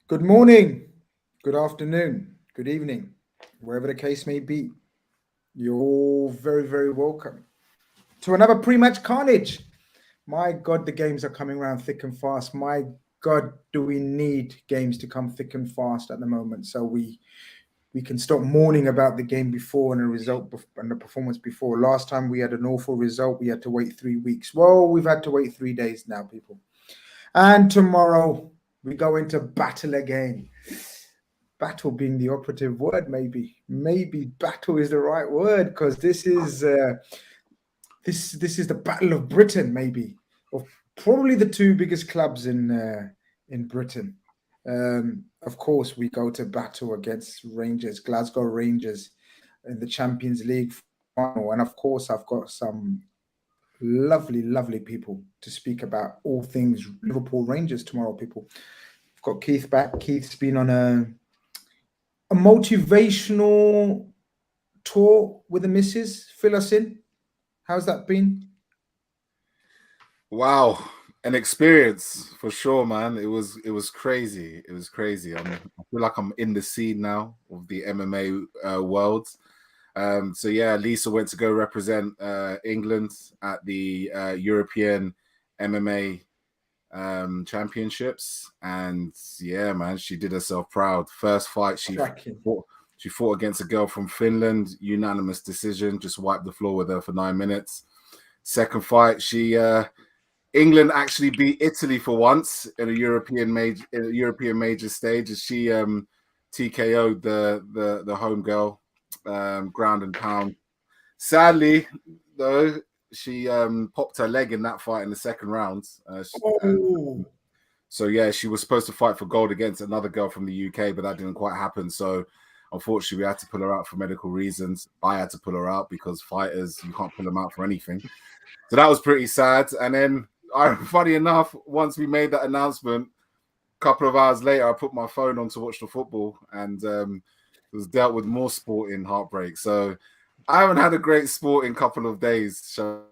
Good morning, good afternoon, good evening, wherever the case may be. You're all very, very welcome to another pre-match carnage. My God, the games are coming around thick and fast. My God, do we need games to come thick and fast at the moment so we can stop mourning about the game before and the result and the performance before. Last time we had an awful result. We had to wait 3 weeks. Well, we've had to wait 3 days now, people. And tomorrow we go into battle again. Battle being the operative word, maybe battle is the right word, because this is the battle of Britain, maybe, of probably the two biggest clubs in Britain. Of course, we go to battle against Rangers, Glasgow Rangers, in the Champions League final, and of course, I've got some lovely people to speak about all things Liverpool Rangers tomorrow. People, I've got Keith back. Keith's been on a motivational tour with the missus. Fill us in. How's that been? Wow, an experience for sure, man. It was crazy. It was crazy. I feel like I'm in the scene now of the MMA world. So yeah, Lisa went to go represent England at the European MMA championships, and yeah, man, she did herself proud. First fight, she fought against a girl from Finland, unanimous decision, just wiped the floor with her for 9 minutes. Second fight, England actually beat Italy for once in a European major stage, as she TKO'd the home girl, ground and pound. Sadly, though, she popped her leg in that fight in the second round. So yeah, she was supposed to fight for gold against another girl from the UK, but that didn't quite happen. So unfortunately, we had to pull her out for medical reasons. I had to pull her out because fighters, you can't pull them out for anything. So that was pretty sad. And then, funny enough, once we made that announcement, a couple of hours later, I put my phone on to watch the football, and was dealt with more sporting heartbreak. So I haven't had a great sporting couple of days, shall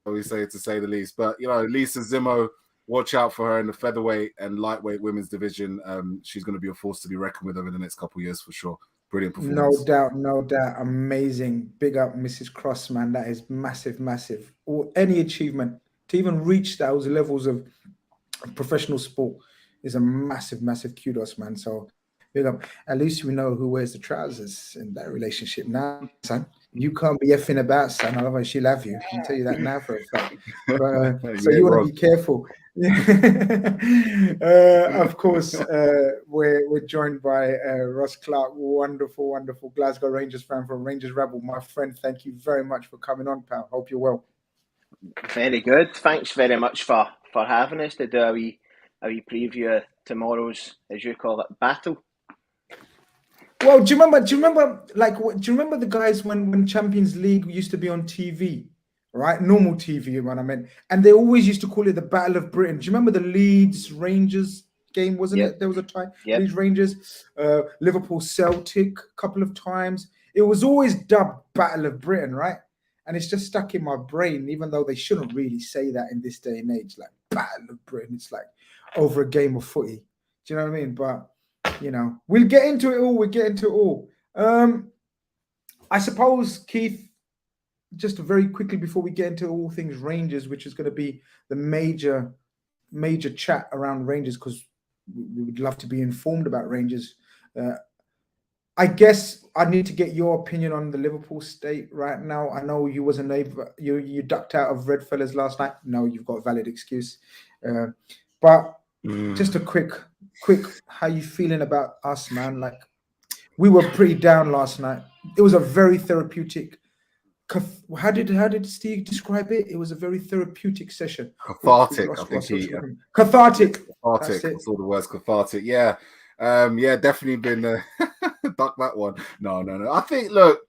we say, to say the least. But, you know, Lisa Zimmo, watch out for her in the featherweight and lightweight women's division. She's going to be a force to be reckoned with over the next couple of years for sure. Brilliant performance. No doubt. Amazing. Big up, Mrs. Cross, man. That is massive. Or any achievement to even reach those levels of professional sport is a massive kudos, man. So big up. At least we know who wears the trousers in that relationship now, son. You can't be effing about, son. Otherwise, she'll have you. I can tell you that now for a fact. But, so you want to be careful. Of course, we're joined by Ross Clark, wonderful Glasgow Rangers fan from Rangers Rebel. My friend, thank you very much for coming on, pal. Hope you're well. Very good. Thanks very much for having us to do a wee preview of tomorrow's, as you call it, battle. Well, do you remember the guys when Champions League used to be on TV, right? Normal TV, what I meant. And they always used to call it the Battle of Britain. Do you remember the Leeds Rangers game, wasn't it? There was a time. Leeds Rangers, Liverpool Celtic a couple of times. It was always dubbed Battle of Britain, right? And it's just stuck in my brain, even though they shouldn't really say that in this day and age, like Battle of Britain. It's like over a game of footy. Do you know what I mean? But you know, we'll get into it all. I suppose, Keith, just very quickly before we get into all things Rangers, which is going to be the major chat around Rangers, because we would love to be informed about Rangers. I guess I need to get your opinion on the Liverpool state right now. I know you wasn't able, you ducked out of RedFellas last night. No, you've got a valid excuse. But just a quick, how you feeling about us, man? Like, we were pretty down last night. It was a very therapeutic. How did Steve describe it? It was a very therapeutic session. Cathartic, I think cathartic. That's all the words. Cathartic. Yeah. Definitely been duck that one. No. I think, look,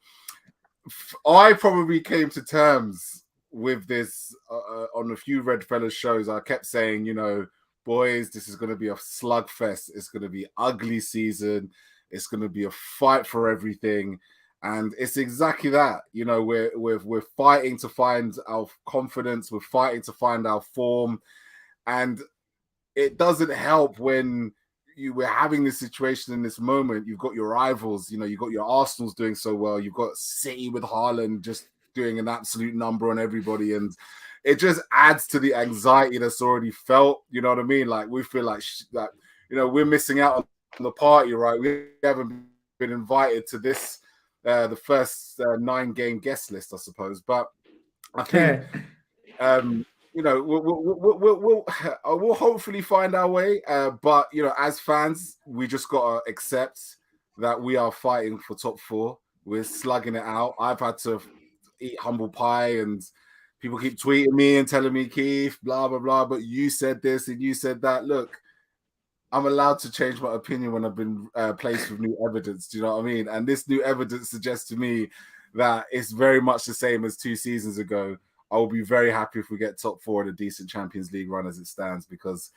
I probably came to terms with this on a few RedFellas shows. I kept saying, you know, boys, this is going to be a slugfest. It's going to be ugly season. It's going to be a fight for everything. And it's exactly that. You know, we're fighting to find our confidence. We're fighting to find our form. And it doesn't help when we're having this situation in this moment. You've got your rivals, you've got your Arsenal's doing so well. You've got City with Haaland just doing an absolute number on everybody, and it just adds to the anxiety that's already felt. You know what I mean? Like we feel like that. We're missing out on the party, right? We haven't been invited to this, the first 9-game guest list, I suppose. But I think, we'll hopefully find our way. But as fans, we just gotta accept that we are fighting for top 4. We're slugging it out. I've had to eat humble pie, and people keep tweeting me and telling me, Keith, blah blah blah. But you said this and you said that. Look, I'm allowed to change my opinion when I've been placed with new evidence. Do you know what I mean? And this new evidence suggests to me that it's very much the same as 2 seasons ago. I will be very happy if we get top 4 in a decent Champions League run as it stands, because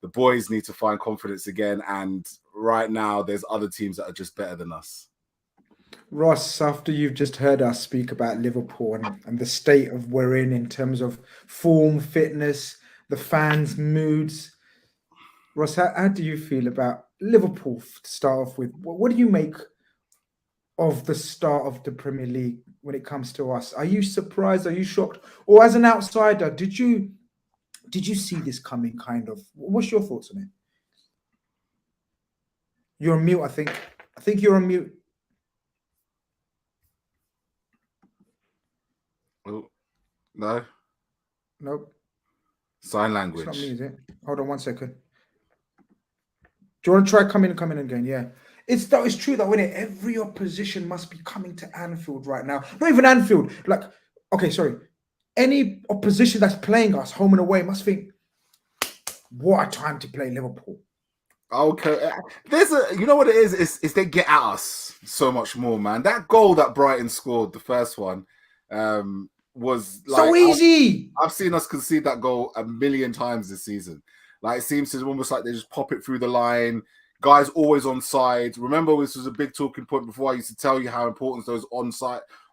the boys need to find confidence again. And right now, there's other teams that are just better than us. Ross, after you've just heard us speak about Liverpool and the state of we're in terms of form, fitness, the fans' moods, Ross, how do you feel about Liverpool to start off with? What do you make of the start of the Premier League when it comes to us? Are you surprised? Are you shocked? Or as an outsider, did you see this coming, kind of? What's your thoughts on it? You're on mute, I think. I think you're on mute. Oh, no. Nope. Sign language. It's not me, is it? Hold on 1 second. Do you want to try coming again? Yeah. It's true that when every opposition must be coming to Anfield right now. Not even Anfield. Any opposition that's playing us home and away must think, what a time to play Liverpool. Okay. You know what it is they get at us so much more, man. That goal that Brighton scored, the first one, was like, so easy. I've seen us concede that goal a million times this season. Like, it seems to almost like they just pop it through the line. Guys always on side. Remember, this was a big talking point before. I used to tell you how important those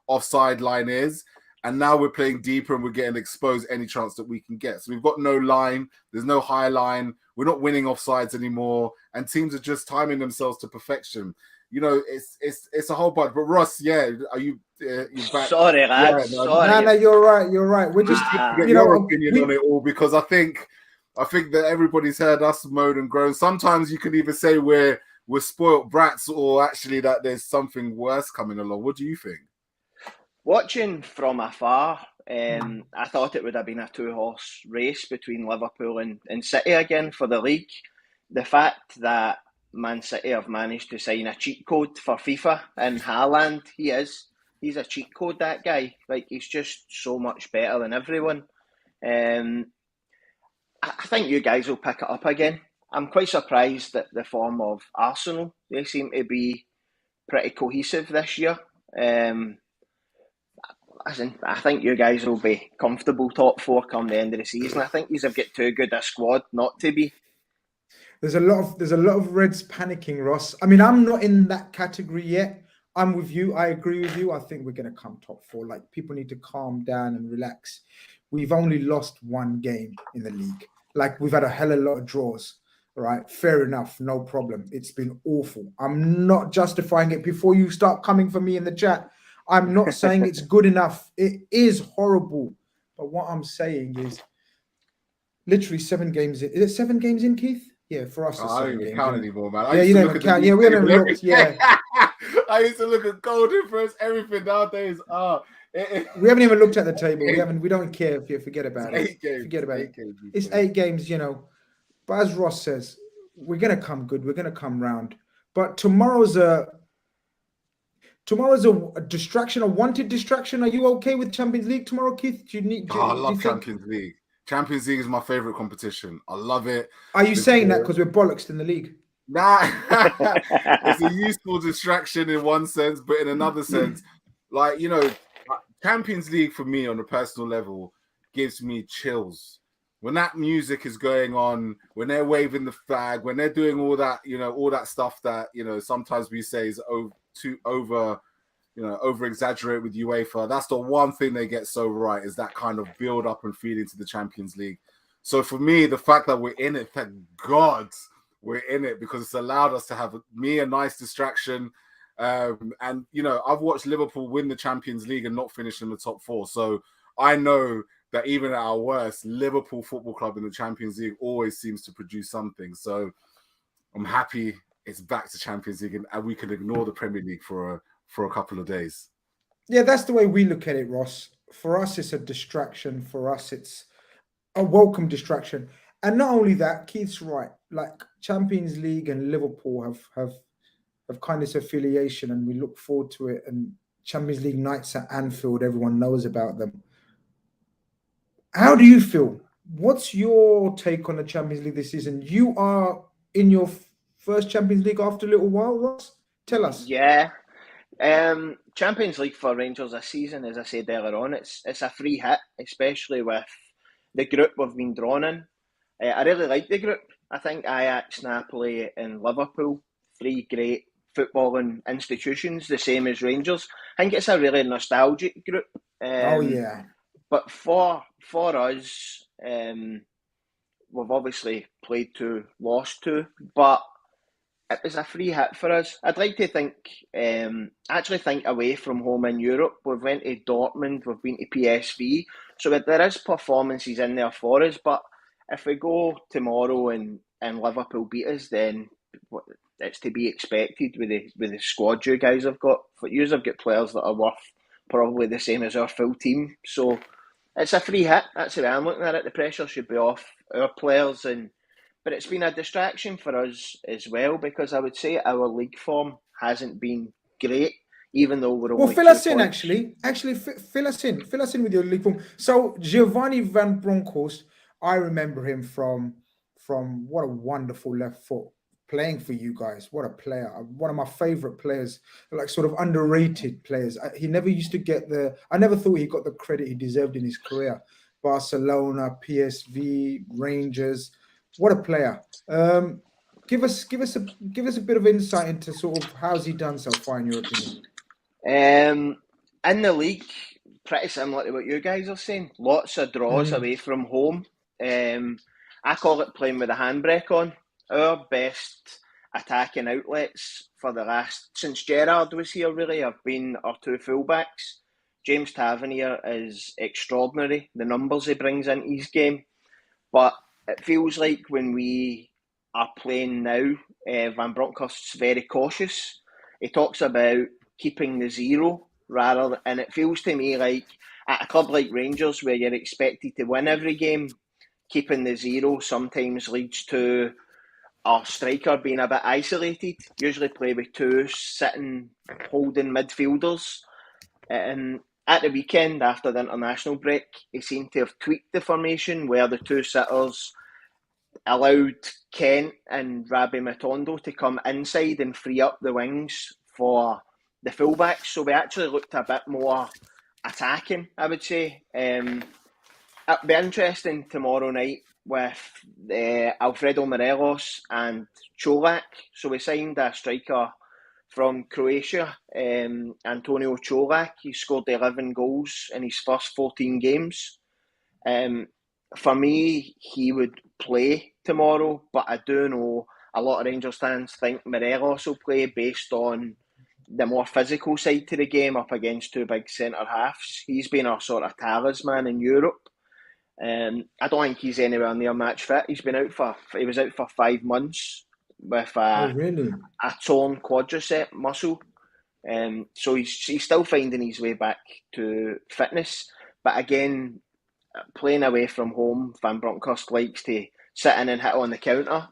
offside line is. And now we're playing deeper and we're getting exposed any chance that we can get. So we've got no line. There's no high line. We're not winning offsides anymore. And teams are just timing themselves to perfection. It's a whole bunch. But Ross, yeah, are you back? Sorry, lads. Yeah, sorry. No, you're right. We're just get your opinion on it all, because I think that everybody's heard us moan and groan. Sometimes you can either say we're spoiled brats, or actually that there's something worse coming along. What do you think? Watching from afar, I thought it would have been a 2-horse race between Liverpool and City again for the league. The fact that Man City have managed to sign a cheat code for FIFA, and Haaland, he's a cheat code, that guy. Like, he's just so much better than everyone. I think you guys will pick it up again. I'm quite surprised at the form of Arsenal. They seem to be pretty cohesive this year. I think you guys will be comfortable top 4 come the end of the season. I think you have got too good a squad not to be. There's a lot of Reds panicking, Ross. I mean, I'm not in that category yet. I'm with you. I agree with you. I think we're going to come top 4. Like, people need to calm down and relax. We've only lost 1 game in the league. Like, we've had a hell of a lot of draws, right? Fair enough, no problem. It's been awful. I'm not justifying it. Before you start coming for me in the chat, I'm not saying it's good enough. It is horrible. But what I'm saying is literally 7 games in. Is it 7 games in, Keith? Yeah, for us. I don't even count anymore, man. Yeah, you don't count. Yeah, we haven't looked. Yeah. I used to look at goal difference, everything nowadays. We haven't even looked at the table. We don't care if you forget about it. 8 games. Forget about it. It's 8 games, But as Ross says, we're gonna come good. We're gonna come round. But tomorrow's a distraction, a wanted distraction. Are you okay with Champions League tomorrow, Keith? I love Champions League. Champions League is my favorite competition. I love it. Are you saying that because we're bollocks in the league? Nah, it's a useful distraction in one sense, but in another sense, like, Champions League for me on a personal level gives me chills. When that music is going on, when they're waving the flag, when they're doing all that, all that stuff that, sometimes we say is over exaggerate with UEFA. That's the one thing they get so right, is that kind of build up and feed into the Champions League. So for me, the fact that we're in it, thank God, we're in it because it's allowed us to have a nice distraction. And, you know, I've watched Liverpool win the Champions League and not finish in the top 4. So I know that even at our worst, Liverpool Football Club in the Champions League always seems to produce something. So I'm happy it's back to Champions League and we can ignore the Premier League for a couple of days. Yeah, that's the way we look at it, Ross. For us, it's a distraction. For us, it's a welcome distraction. And not only that, Keith's right. Like Champions League and Liverpool have kind of this affiliation, and we look forward to it. And Champions League nights at Anfield, everyone knows about them. How do you feel? What's your take on the Champions League this season? You are in your first Champions League after a little while, Ross. Tell us. Yeah. Champions League for Rangers this season, as I said earlier on, it's a free hit, especially with the group we've been drawn in. I really like the group. I think Ajax, Napoli and Liverpool, 3 great footballing institutions, the same as Rangers. I think it's a really nostalgic group. Oh, yeah. But for us, we've obviously played 2, lost 2, but it was a free hit for us. I'd like to think, actually think away from home in Europe. We've went to Dortmund, we've been to PSV, so there is performances in there for us. But if we go tomorrow and Liverpool beat us, then it's to be expected with the squad you guys have got. You have got players that are worth probably the same as our full team. So it's a free hit. That's the way I'm looking at it. The pressure should be off our players, but it's been a distraction for us as well, because I would say our league form hasn't been great, even though we're only fill us in, actually. Fill us in with your league form. So Giovanni Van Bronckhorst, I remember him from what a wonderful left foot playing for you guys. What a player. One of my favorite players, like sort of underrated players. He never used to get I never thought he got the credit he deserved in his career. Barcelona, PSV, Rangers. What a player. Give us a bit of insight into sort of how's he done so far in your opinion. In the league, pretty similar to what you guys are saying. Lots of draws away from home. I call it playing with a handbrake on. Our best attacking outlets since Gerrard was here really have been our 2 fullbacks. James Tavernier is extraordinary, the numbers he brings into his game. But it feels like when we are playing now, Van Bronckhorst's very cautious. He talks about keeping the 0 and it feels to me like at a club like Rangers, where you're expected to win every game, keeping the 0 sometimes leads to our striker being a bit isolated. Usually play with 2 sitting, holding midfielders. At the weekend, after the international break, he seemed to have tweaked the formation where the 2 sitters allowed Kent and Rabbi Matondo to come inside and free up the wings for the fullbacks. So we actually looked a bit more attacking, I would say. It'll be interesting tomorrow night with Alfredo Morelos and Čolak. So we signed a striker from Croatia, Antonio Čolak. He scored 11 goals in his first 14 games. For me, he would play tomorrow, but I do know a lot of Rangers fans think Morelos will play based on the more physical side to the game up against 2 big centre-halves. He's been our sort of talisman in Europe. I don't think he's anywhere near match fit. He was out for 5 months with a torn quadricep muscle. So he's still finding his way back to fitness. But again, playing away from home, Van Bronckhorst likes to sit in and hit on the counter.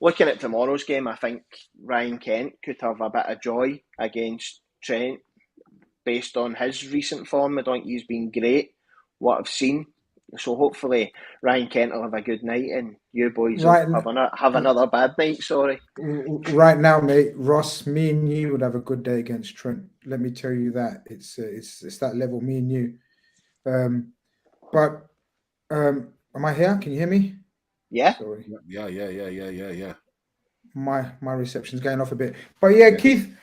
Looking at tomorrow's game, I think Ryan Kent could have a bit of joy against Trent based on his recent form. I don't think he's been great, what I've seen. So hopefully Ryan Kent will have a good night and you boys will have another bad night, sorry. Right now, mate, Ross, me and you would have a good day against Trent. Let me tell you that. It's that level, me and you. But am I here? Can you hear me? Yeah. Sorry. Yeah. My reception's going off a bit. But yeah, Keith,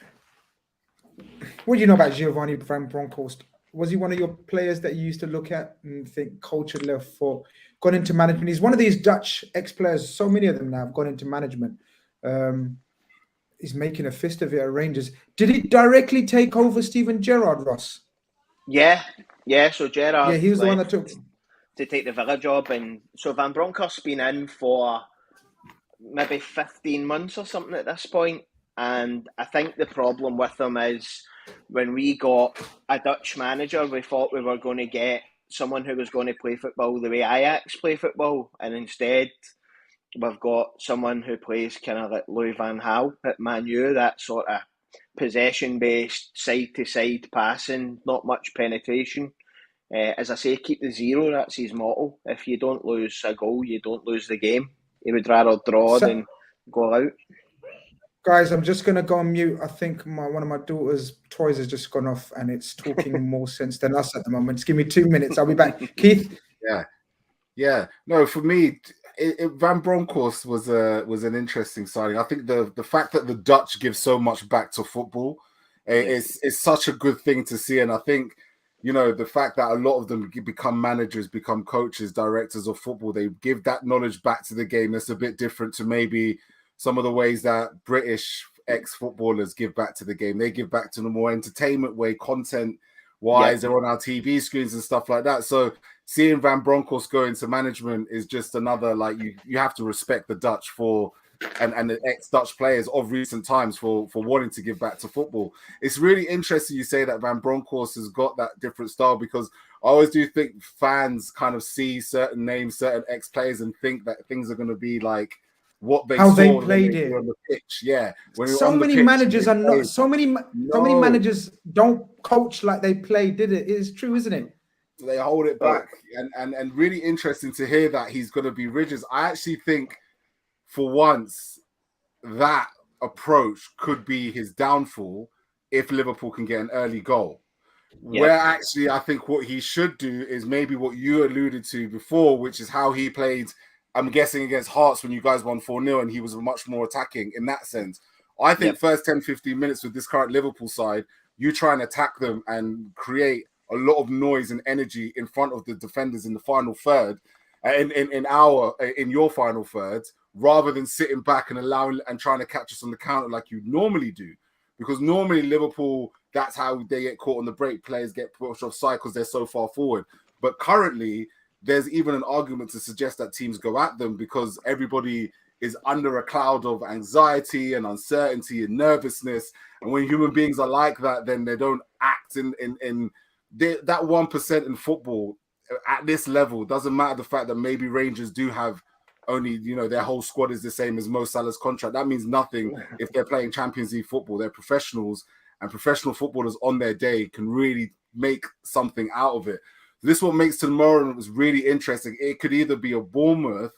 what do you know about Giovanni Van Bronckhorst? Was he one of your players that you used to look at and think culture left for gone into management? He's one of these Dutch ex-players. So many of them now have gone into management. He's making a fist of it at Rangers. Did he directly take over Steven Gerrard, Ross? Yeah. So Gerrard, yeah, he was the one that took to take the Villa job, and so Van Bronckhorst's been in for maybe 15 months or something at this point. And I think the problem with him is when we got a Dutch manager, we thought we were going to get someone who was going to play football the way Ajax play football, and instead we've got someone who plays kind of like Louis van Gaal at Man U, that sort of possession-based, side-to-side passing, not much penetration. As I say, keep the zero, that's his motto. If you don't lose a goal, you don't lose the game. He would rather draw than go out. Guys, I'm just going to go on mute. I think one of my daughter's toys has just gone off and it's talking more sense than us at the moment. Just give me 2 minutes. I'll be back. Keith? Yeah. No, for me, Van Bronckhorst was an interesting signing. I think the fact that the Dutch give so much back to football is such a good thing to see. And I think, the fact that a lot of them become managers, become coaches, directors of football, they give that knowledge back to the game. That's a bit different to maybe some of the ways that British ex-footballers give back to the game. They give back to the more entertainment way, content-wise. They're on our TV screens and stuff like that. So seeing Van Bronckhorst go into management is just another, like, you have to respect the Dutch for and the ex-Dutch players of recent times for wanting to give back to football. It's really interesting you say that Van Bronckhorst has got that different style, because I always do think fans kind of see certain names, certain ex-players, and think that things are going to be like what they how saw they played it on the pitch. Yeah, so many managers are not. So many managers don't coach like they play. Did it? It's true, isn't it? They hold it back, and really interesting to hear that he's going to be rigid. I actually think, for once, that approach could be his downfall if Liverpool can get an early goal. Yep. Where actually I think what he should do is maybe what you alluded to before, which is how he played, I'm guessing, against Hearts when you guys won 4-0 and he was much more attacking in that sense. I think first 10, 15 minutes with this current Liverpool side, you try and attack them and create a lot of noise and energy in front of the defenders in the final third, in your final third, rather than sitting back and allowing and trying to catch us on the counter like you normally do. Because normally Liverpool, that's how they get caught on the break. Players get pushed offside because they're so far forward. But currently, there's even an argument to suggest that teams go at them because everybody is under a cloud of anxiety and uncertainty and nervousness. And when human beings are like that, then they don't act in that 1% in football at this level. Doesn't matter the fact that maybe Rangers do have only, their whole squad is the same as Mo Salah's contract. That means nothing if they're playing Champions League football. They're professionals, and professional footballers on their day can really make something out of it. This is what makes tomorrow was really interesting. It could either be a Bournemouth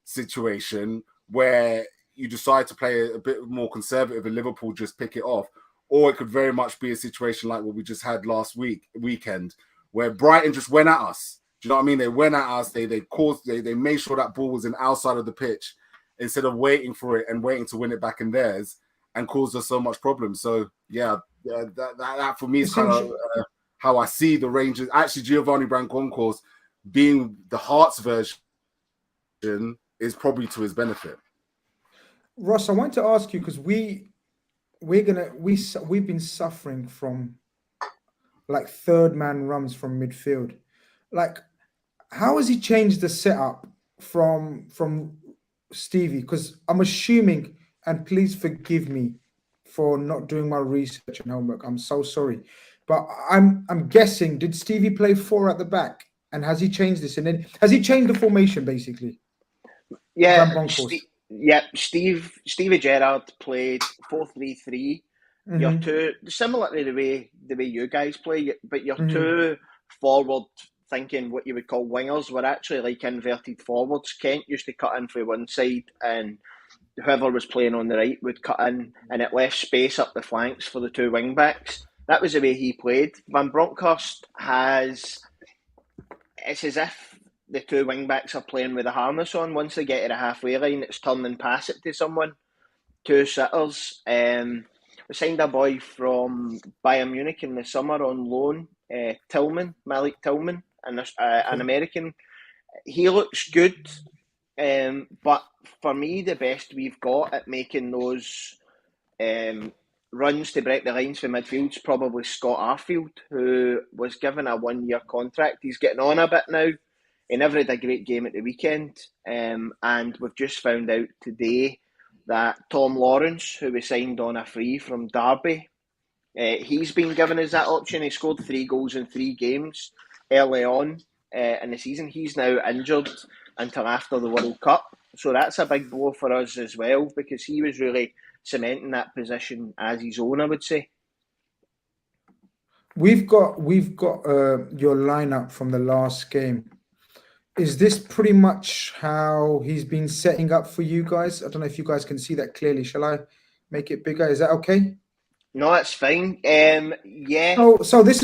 situation where you decide to play a bit more conservative and Liverpool just pick it off, or it could very much be a situation like what we just had last weekend, where Brighton just went at us. Do you know what I mean? They went at us. They made sure that ball was in outside of the pitch instead of waiting for it and waiting to win it back in theirs, and caused us so much problems. So that for me is kind of how I see the Rangers. Actually, Giovanni Van Bronckhorst being the Hearts version is probably to his benefit. Ross, I want to ask you, because we've been suffering from like third man runs from midfield. Like, how has he changed the setup from Stevie? Because I'm assuming, and please forgive me for not doing my research and homework, I'm so sorry, but I'm guessing, did Stevie play 4 at the back, and has he changed this? And then has he changed the formation basically? Stevie Gerrard played 4-3-3. Mm-hmm. You're two, similar to the way you guys play, but you're two forward thinking what you would call wingers were actually like inverted forwards. Kent used to cut in for one side, and whoever was playing on the right would cut in, and it left space up the flanks for the two wing backs. That was the way he played. Van Bronckhorst it's as if the two wing backs are playing with a harness on. Once they get to the halfway line, it's turn and pass it to someone. Two sitters. We signed a boy from Bayern Munich in the summer on loan, Malik Tillman, an American. He looks good, but for me, the best we've got at making those runs to break the lines for midfield's probably Scott Arfield, who was given a 1-year contract. He's getting on a bit now. He never had a great game at the weekend, and we've just found out today that Tom Lawrence, who we signed on a free from Derby, he's been given us that option. He scored 3 goals in 3 games early on in the season. He's now injured until after the World Cup. So that's a big blow for us as well, because he was really cementing that position as his own, I would say. We've got your lineup from the last game. Is this pretty much how he's been setting up for you guys? I don't know if you guys can see that clearly. Shall I make it bigger? Is that okay? No, it's fine. Yeah. So this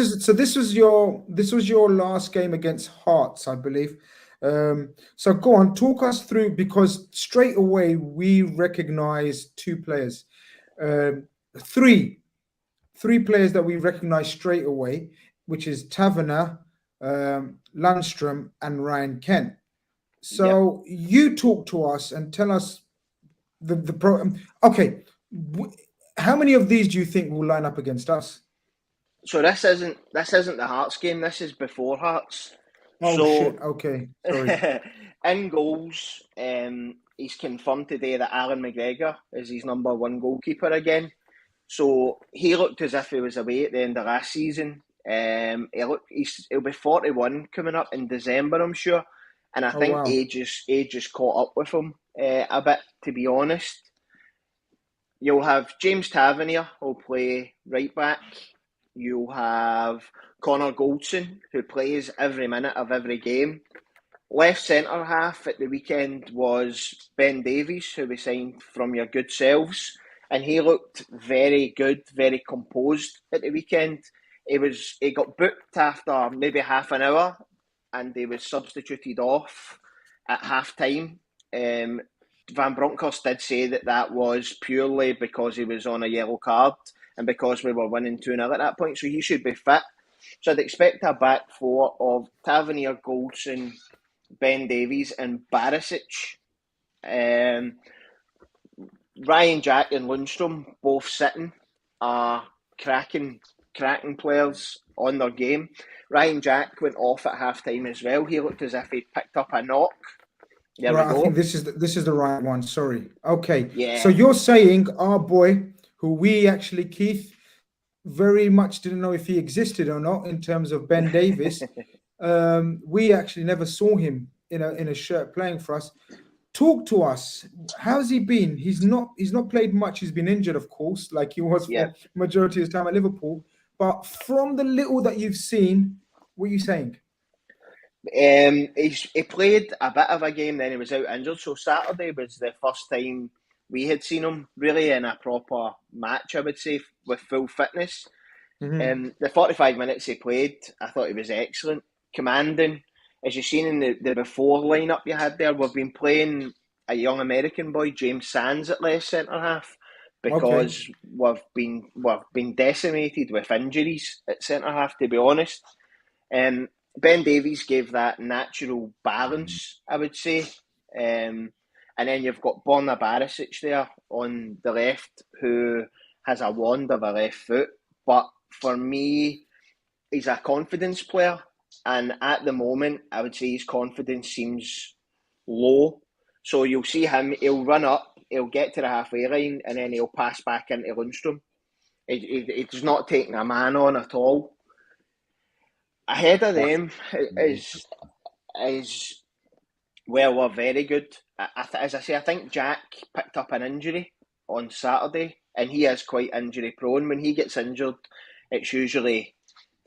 was your last game against Hearts, I believe. So go on, talk us through, because straight away we recognize 2 players, 3 players that we recognize straight away, which is Taverner, Lundstrom, and Ryan Kent. So You talk to us and tell us the pro. Okay, how many of these do you think will line up against us? So this isn't the Hearts game. This is before Hearts. Shit. Okay, sorry. In goals, he's confirmed today that Alan McGregor is his number 1 goalkeeper again. So he looked as if he was away at the end of last season. He'll be 41 coming up in December, I'm sure. And I think age has caught up with him a bit, to be honest. You'll have James Tavernier, who'll play right back. You'll have Connor Goldson, who plays every minute of every game. Left centre half at the weekend was Ben Davies, who we signed from your good selves, and he looked very good, very composed at the weekend. He got booked after maybe half an hour, and he was substituted off at half time. Van Bronckhorst did say that was purely because he was on a yellow card and because we were winning 2-0 at that point, so he should be fit. So I'd expect a back 4 of Tavernier, Goldson, Ben Davies, and Barisic. Ryan Jack and Lundstrom, both sitting, are cracking players on their game. Ryan Jack went off at half time as well. He looked as if he'd picked up a knock. There we go. I think this is the right one. Sorry. Okay. Yeah. So you're saying our boy, who we actually, Keith, very much didn't know if he existed or not in terms of Ben Davies. We actually never saw him in a shirt playing for us. Talk to us. How's he been? He's not played much. He's been injured, of course, like he was for majority of his time at Liverpool. But from the little that you've seen, what are you saying? He played a bit of a game, then he was out injured. So Saturday was the first time we had seen him really in a proper match, I would say, with full fitness. Mm-hmm. The 45 minutes he played, I thought he was excellent, commanding. As you've seen in the before lineup you had there, we've been playing a young American boy, James Sands, at left centre half, because we've been decimated with injuries at centre half, to be honest. Ben Davies gave that natural balance, I would say. And then you've got Borna Barisic there on the left, who has a wand of a left foot. But for me, he's a confidence player. And at the moment, I would say his confidence seems low. So you'll see him, he'll run up, he'll get to the halfway line, and then he'll pass back into Lundstrom. He's not taking a man on at all. Ahead of them is well, we're very good. As I say, I think Jack picked up an injury on Saturday, and he is quite injury prone. When he gets injured, it's usually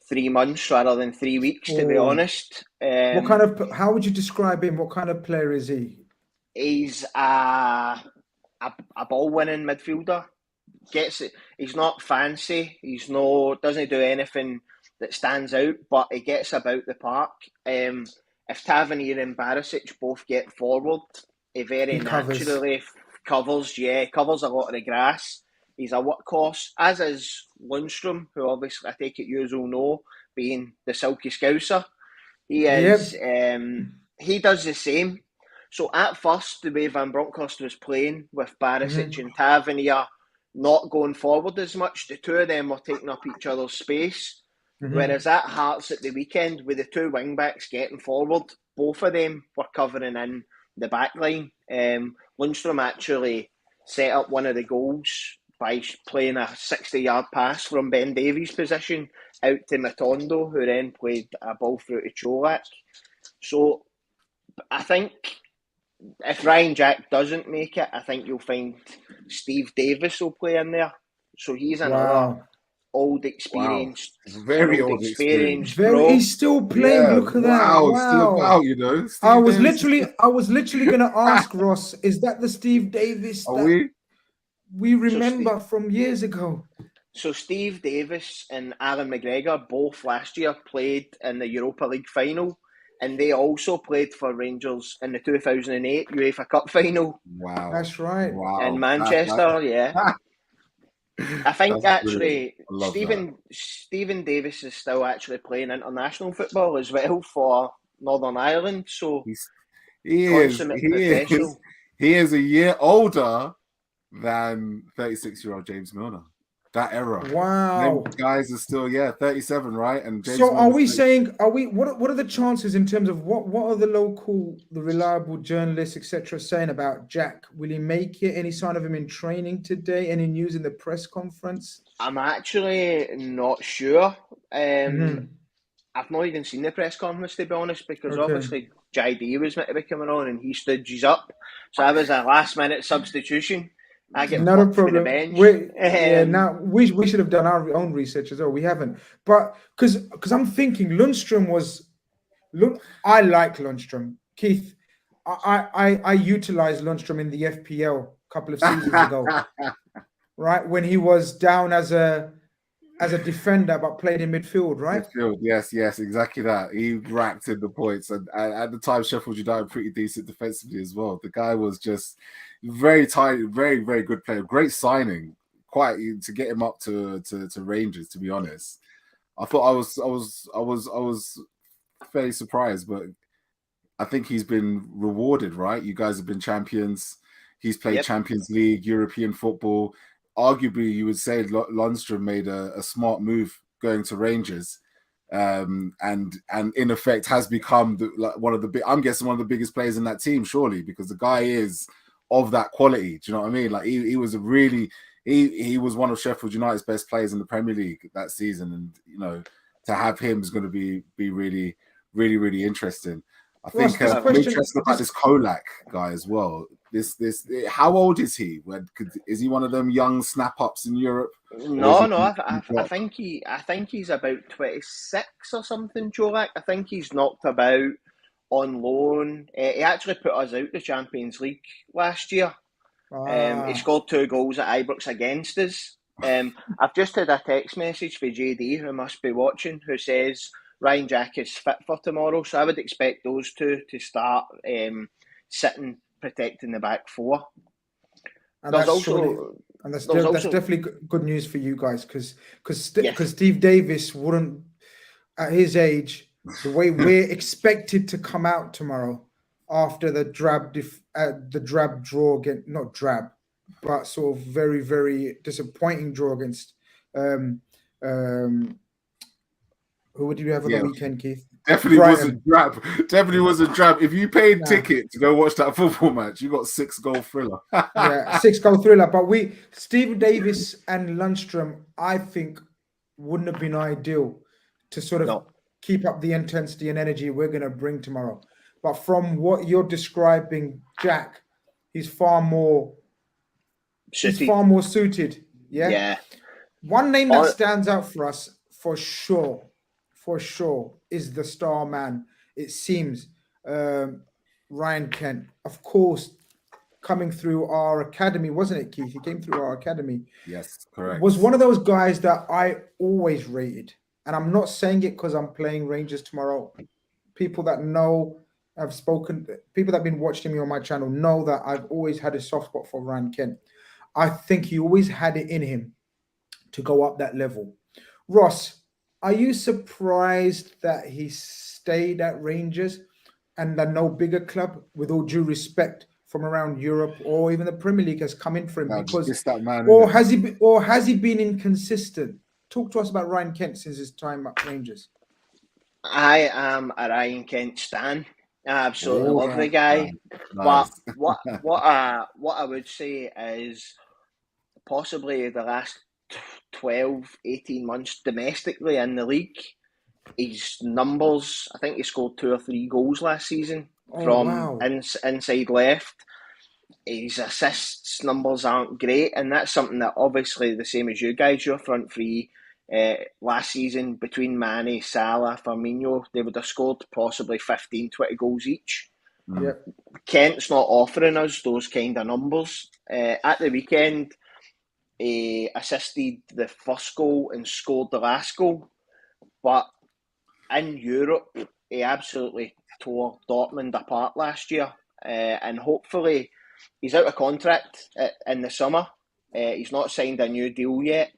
3 months rather than 3 weeks, to be honest. How would you describe him? What kind of player is he? He's a ball-winning midfielder. Gets it. He's not fancy. Doesn't do anything that stands out, but he gets about the park. If Tavernier and Barisic both get forward, he very naturally covers a lot of the grass. He's a workhorse, as is Lundstrom, who obviously I take it you all know, being the Silky Scouser. He Yep. is. He does the same. So at first, the way Van Bronckhorst was playing with Barisic and Tavernier not going forward as much, the two of them were taking up each other's space. Whereas at Hearts at the weekend, with the two wing-backs getting forward, both of them were covering in the back line. Lundstrom actually set up one of the goals by playing a 60-yard pass from Ben Davies' position out to Matondo, who then played a ball through to Cholak. So I think if Ryan Jack doesn't make it, I think you'll find Steve Davis will play in there. So he's another old experienced, very old experienced pro. He's still playing. Look at that! Wow, still about, you know. I was literally going to ask Ross, is that the Steve Davis that we remember from years ago? So Steve Davis and Alan McGregor both last year played in the Europa League final, and they also played for Rangers in the 2008 UEFA Cup final. Wow, that's right. Wow, in Manchester, yeah. I think actually Stephen Davis is still actually playing international football as well for Northern Ireland. So he is a year older than 36-year-old James Milner. That era. Wow. Them guys are still 37, right? And James so are we saying, what are the chances in terms of what are the reliable journalists, etc., saying about Jack? Will he make it? Any sign of him in training today? Any news in the press conference? I'm actually not sure. I've not even seen the press conference, to be honest, because obviously JD was meant to be coming on and he stood G's up. So that was a last-minute substitution. I get not a problem. Bench. We should have done our own research as well. We haven't, but because I'm thinking Lundstrom I like Lundstrom. Keith, I utilized Lundstrom in the FPL a couple of seasons ago, right when he was down as a defender but played in midfield, right? Midfield, yes, exactly that. He racked in the points, and at the time Sheffield United pretty decent defensively as well. The guy was just very tight, very, very good player. Great signing, quite to get him up to Rangers. To be honest, I thought I was fairly surprised, but I think he's been rewarded. Right, you guys have been champions. He's played Champions League, European football. Arguably, you would say Lundstrom made a smart move going to Rangers, and in effect has become one of the biggest players in that team, surely, because the guy is of that quality. Do you know what I mean? Like he was he was one of Sheffield United's best players in the Premier League that season, and you know, to have him is going to be really, really, really interesting. I think I'm interested about this Cholak guy as well. How old is he? Is he one of them young snap ups in Europe? No. I think he's about 26 or something. Cholak. I think he's knocked about on loan. He actually put us out the Champions League last year. He scored 2 goals at Ibrox against us. I've just had a text message for JD, who must be watching, who says Ryan Jack is fit for tomorrow. So I would expect those two to start sitting protecting the back four. And that's definitely good news for you guys, because Steve Davis wouldn't, at his age, the way we're expected to come out tomorrow after the drab draw against, not drab, but sort of very, very disappointing draw against who would you have on the weekend, Keith? Definitely was a drab. If you paid ticket to go watch that football match, you got 6-goal thriller. 6-goal thriller. But Steve Davis and Lundstrom, I think, wouldn't have been ideal to sort of keep up the intensity and energy we're going to bring tomorrow. But from what you're describing, Jack, he's far more suited. Yeah. One name that stands out for us for sure, is the star man. It seems Ryan Kent, of course, coming through our academy, wasn't it, Keith? He came through our academy. Yes, correct. Was one of those guys that I always rated. And I'm not saying it because I'm playing Rangers tomorrow. People that know, people that have been watching me on my channel know that I've always had a soft spot for Ryan Kent. I think he always had it in him to go up that level. Ross, Are you surprised that he stayed at Rangers and that no bigger club, with all due respect, from around Europe or even the Premier League has come in for him? Now, just Because, diss that man, or innit? has he been inconsistent? Talk to us about Ryan Kent since his time at Rangers. I am a Ryan Kent stan. I absolutely Oh, love the guy. But nice. what I would say is possibly the last 12, 18 months domestically in the league, his numbers, I think he scored 2 or 3 goals last season Oh from wow! inside left. His assists numbers aren't great, and that's something that obviously the same as you guys, your front three last season between Mane, Salah, Firmino, they would have scored possibly 15, 20 goals each. Yep. Kent's not offering us those kind of numbers. At the weekend, he assisted the first goal and scored the last goal, but in Europe, he absolutely tore Dortmund apart last year, and hopefully he's out of contract in the summer. He's not signed a new deal yet.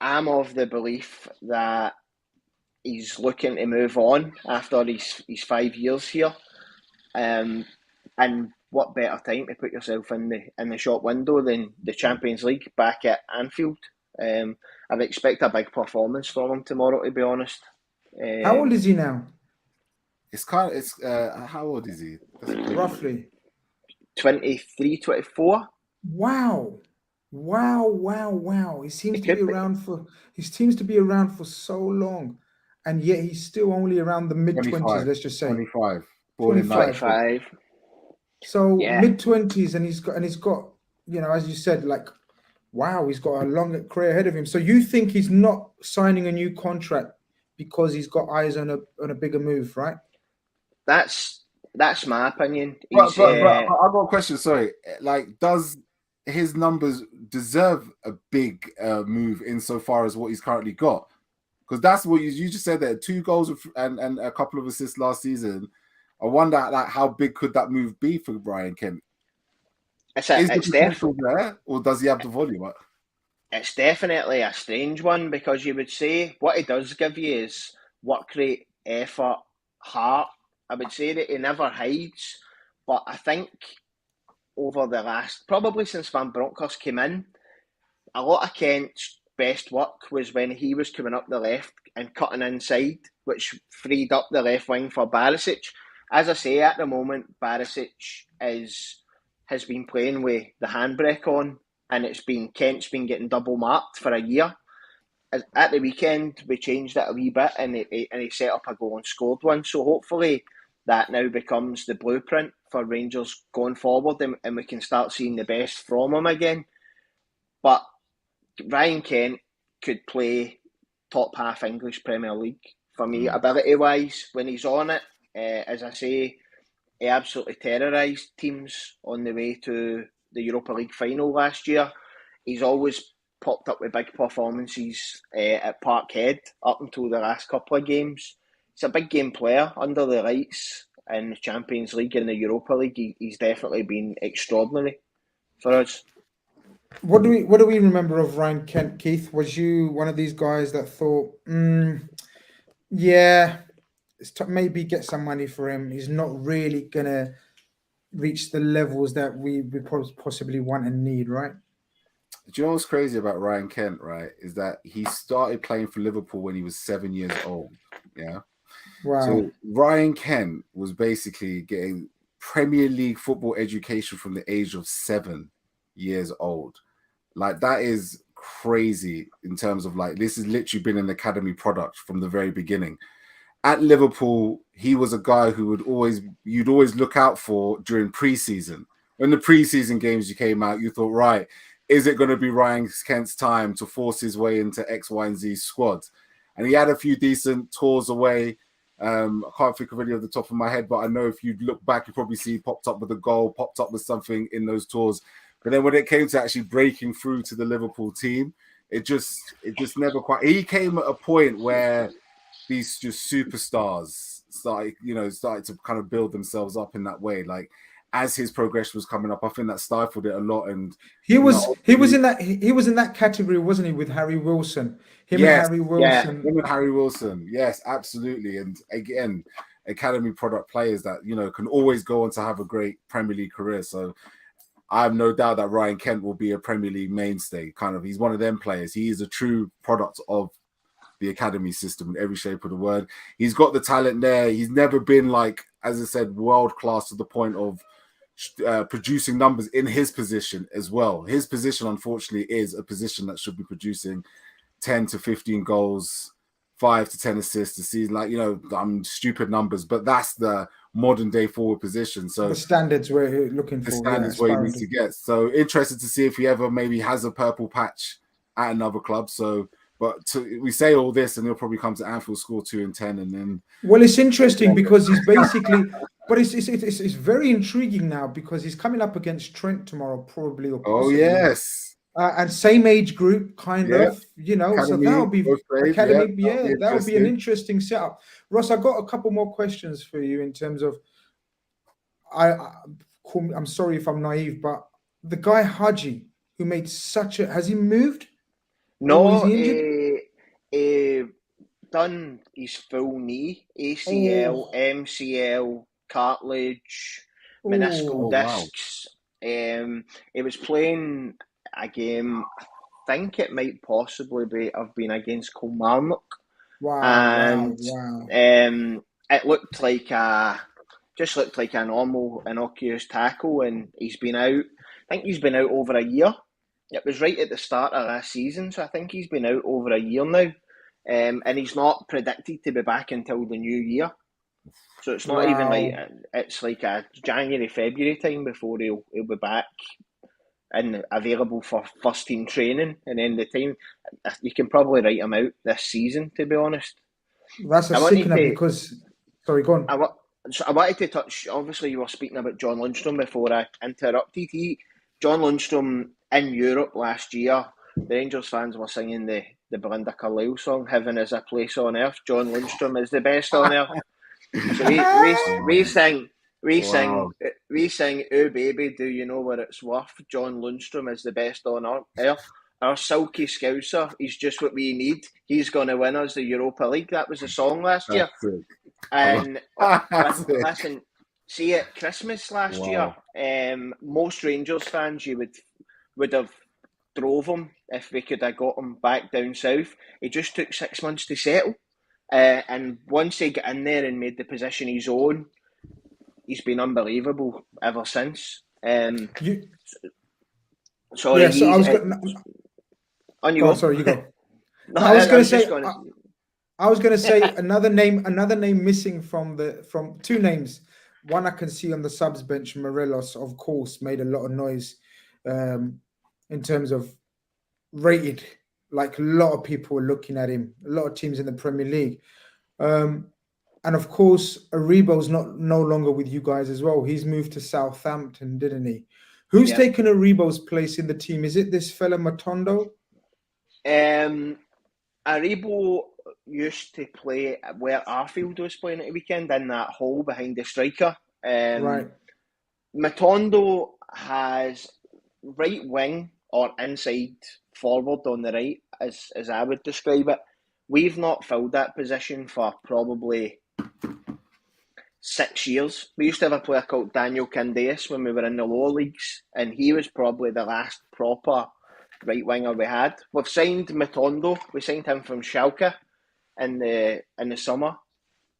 I'm of the belief that he's looking to move on after his 5 years here. And what better time to put yourself in the shop window than the Champions League back at Anfield? I'd expect a big performance from him tomorrow, to be honest. How old is he now? How old is he? Roughly. 23, 24. Wow. He seems to be around for so long, and yet he's still only around the mid-20s, let's just say. 25. Born in 25. So Yeah. mid-20s, and he's got, as you said, like, wow, he's got a long career ahead of him. So you think he's not signing a new contract because he's got eyes on a bigger move, right? That's my opinion. But I've got a question. Sorry, like, does his numbers deserve a big move insofar as what he's currently got? Because that's what you just said there. 2 goals and a couple of assists last season. I wonder, like, how big could that move be for Ryan Kent? Is the potential there, or does he have the volume? It's definitely a strange one, because you would say what he does give you is work rate, effort, heart. I would say that he never hides, but I think over the last, probably since Van Bronckhorst came in, a lot of Kent's best work was when he was coming up the left and cutting inside, which freed up the left wing for Barisic. As I say, at the moment, Barisic has been playing with the handbrake on, and Kent's been getting double marked for a year. At the weekend, we changed it a wee bit, and he set up a goal and scored one. So hopefully that now becomes the blueprint for Rangers going forward, and we can start seeing the best from him again. But Ryan Kent could play top half English Premier League for me, ability-wise. When he's on it, as I say, he absolutely terrorised teams on the way to the Europa League final last year. He's always popped up with big performances at Parkhead up until the last couple of games. He's a big game player under the lights in the Champions League and the Europa League. He's definitely been extraordinary for us. What do we remember of Ryan Kent, Keith? Was you one of these guys that thought, maybe get some money for him? He's not really gonna reach the levels that we possibly want and need, right? Do you know what's crazy about Ryan Kent, right? Is that he started playing for Liverpool when he was 7 years old. Yeah. Wow. So Ryan Kent was basically getting Premier League football education from the age of 7 years old. Like, that is crazy in terms of, like, this has literally been an academy product from the very beginning. At Liverpool, he was a guy who you'd always look out for during preseason. When the preseason games you came out, you thought, right, is it going to be Ryan Kent's time to force his way into X, Y, and Z squads? And he had a few decent tours away. I can't think of any off the top of my head, but I know if you look back, you probably see he popped up with a goal, popped up with something in those tours. But then when it came to actually breaking through to the Liverpool team, it just never quite. He came at a point where these just superstars started to kind of build themselves up in that way. Like, as his progression was coming up, I think that stifled it a lot. And he was in that category, wasn't he, with Harry Wilson? Him and Harry Wilson. Him and Harry Wilson. Yes, absolutely. And again, academy product players that, you know, can always go on to have a great Premier League career. So I have no doubt that Ryan Kent will be a Premier League mainstay. Kind of, he's one of them players. He is a true product of the academy system in every shape of the word. He's got the talent there. He's never been, like, as I said, world class to the point of producing numbers in his position as well. His position, unfortunately, is a position that should be producing 10 to 15 goals, 5 to 10 assists a season. Like, you know, stupid numbers, but that's the modern day forward position. So the standards we're looking for. The standards where he needs to get. So interested to see if he ever maybe has a purple patch at another club. So, but we say all this, and he'll probably come to Anfield, score 2 and 10, and then. Well, it's interesting because he's basically, but it's very intriguing now because he's coming up against Trent tomorrow, probably. Or possibly. Oh yes. And same age group, kind of, you know. Academy, so that'll be academy. That'll be an interesting setup. Ross, I got a couple more questions for you in terms of. I'm sorry if I'm naive, but the guy Haji who made such a, has he moved? No, he done his full knee, ACL, MCL, cartilage, meniscal discs. Wow. He was playing a game, I think it might possibly have been against Kilmarnock. Wow. And it looked like a normal innocuous tackle, and he's been out. I think he's been out over a year. It was right at the start of last season, so I think he's been out over a year now. And he's not predicted to be back until the new year. So it's not even like, it's like a January, February time before he'll be back and available for first team training. And then the time, you can probably write him out this season, to be honest. That's a sickener because, sorry, go on. I wanted to touch, obviously you were speaking about John Lundstrom before I interrupted. John Lundstrom in Europe last year, the Rangers fans were singing the Belinda Carlisle song, Heaven is a Place on Earth. John Lundstrom is the best on earth. So we sing, oh baby, do you know what it's worth? John Lundstrom is the best on earth. Our silky scouser, he's just what we need. He's going to win us the Europa League. That was the song last year. And listen, see, at Christmas last year, most Rangers fans, you would have drove him if we could have got him back down south. He just took 6 months to settle. And once he got in there and made the position his own, he's been unbelievable ever since. Sorry, I was going to say another name missing from two names. One I can see on the subs bench, Morelos, of course, made a lot of noise in terms of rated. Like a lot of people were looking at him, a lot of teams in the Premier League. And of course, Aribo's no longer with you guys as well. He's moved to Southampton, didn't he? Who's taken Aribo's place in the team? Is it this fella Matondo? Aribo used to play where Anfield was playing at the weekend, in that hole behind the striker. Right. Matondo has right wing or inside forward on the right, as I would describe it. We've not filled that position for probably 6 years. We used to have a player called Daniel Candeas when we were in the lower leagues, and he was probably the last proper right winger we had. We've signed Matondo. We signed him from Schalke in the summer,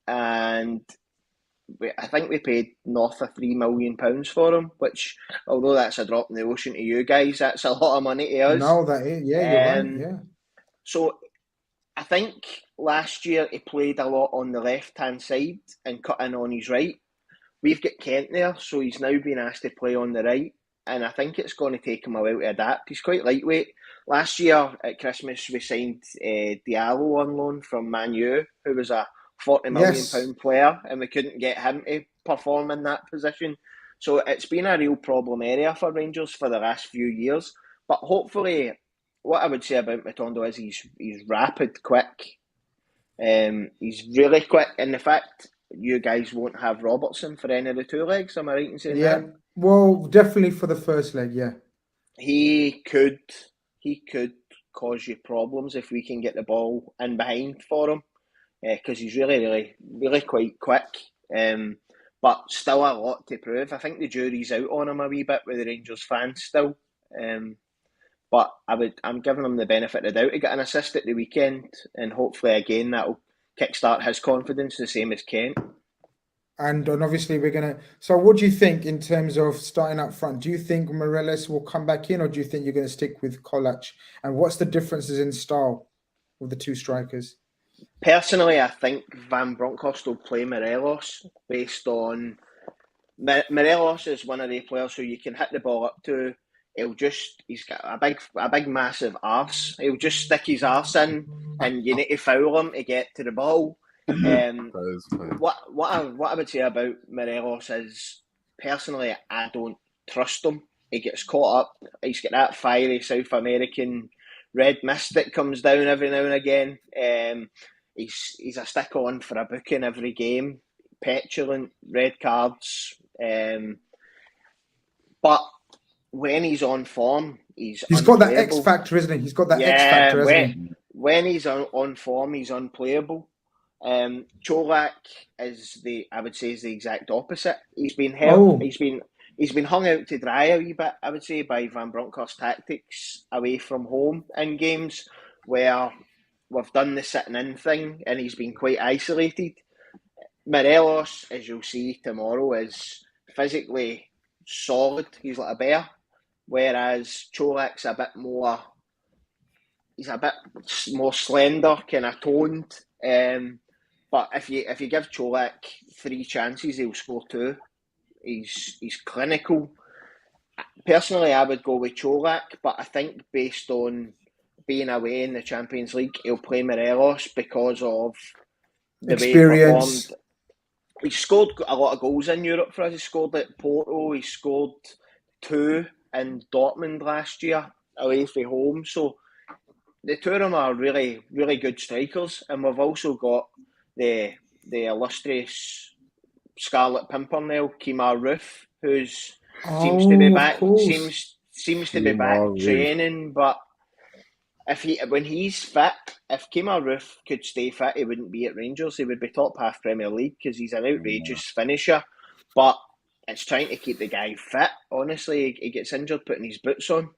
and I think we paid north of £3 million for him, which, although that's a drop in the ocean to you guys, that's a lot of money to us. No, that is, you're right, yeah. So I think last year he played a lot on the left-hand side and cut in on his right. We've got Kent there, so he's now been asked to play on the right, and I think it's going to take him a while to adapt. He's quite lightweight. Last year at Christmas, we signed Diallo on loan from Man U, who was a £40 million player, and we couldn't get him to perform in that position. So it's been a real problem area for Rangers for the last few years. But hopefully, what I would say about Matondo is he's rapid, quick. He's really quick, and the fact you guys won't have Robertson for any of the 2 legs. Am I right in saying that? Well, definitely for the first leg, yeah. He could cause you problems if we can get the ball in behind for him, because he's really quite quick. But still a lot to prove. I think the jury's out on him a wee bit with the Rangers fans still. But I'm giving him the benefit of the doubt to get an assist at the weekend, and hopefully again that'll kickstart his confidence the same as Kent. And obviously we're gonna. So what do you think in terms of starting up front? Do you think Morelos will come back in, or do you think you're going to stick with Khanage? And what's the differences in style with the 2 strikers? Personally, I think Van Bronckhorst will play Morelos based on Morelos is one of the players who you can hit the ball up to. He's got a big massive arse. He'll just stick his arse in, and you need to foul him to get to the ball. What I would say about Morelos is, personally, I don't trust him. He gets caught up. He's got that fiery South American red mist that comes down every now and again. He's a stick on for a booking every game. Petulant, red cards. But when he's on form, he's got that X factor, isn't he? He's got that X factor, isn't he? When he's on form, he's unplayable. Čolak is the exact opposite. He's been held. He's been hung out to dry a wee bit, I would say, by Van Bronckhorst's tactics away from home in games where we've done the sitting in thing, and he's been quite isolated. Morelos, as you'll see tomorrow, is physically solid. He's like a bear, whereas Čolak's a bit more. He's a bit more slender, kind of toned. But if you give Čolak 3 chances, he'll score 2. He's clinical. Personally, I would go with Čolak, but I think based on being away in the Champions League, he'll play Morelos because of the experience. Way he performed. He scored a lot of goals in Europe for us. He scored at Porto. He scored 2 in Dortmund last year away from home. So the 2 of them are really good strikers, and we've also got the illustrious Scarlet Pimpernel, Kemar Roofe, who seems to be back. Seems to be back training, but when he's fit, if Kemar Roofe could stay fit, he wouldn't be at Rangers. He would be top half Premier League because he's an outrageous finisher. But it's trying to keep the guy fit. Honestly, he gets injured putting his boots on.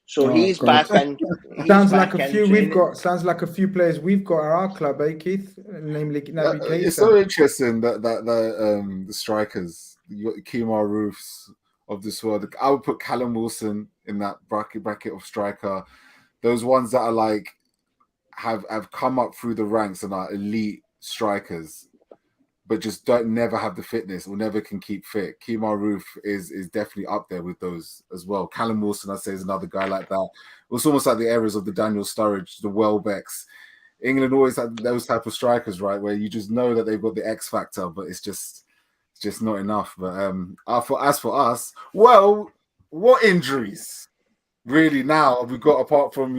So he's back in. Sounds like a few players we've got at our club, Keith? Namely, Naby Keita. It's so interesting that the strikers, you got Kemar Roofes of this world. I would put Callum Wilson in that bracket of striker. Those ones that are like have come up through the ranks and are elite strikers, but just never have the fitness or never can keep fit. Kemar Roofe is definitely up there with those as well. Callum Wilson, I'd say, is another guy like that. It's almost like the eras of the Daniel Sturridge, the Welbecks. England always had those type of strikers, right, where you just know that they've got the X factor, but it's just not enough. But as for us, well, what injuries really now have we got, apart from,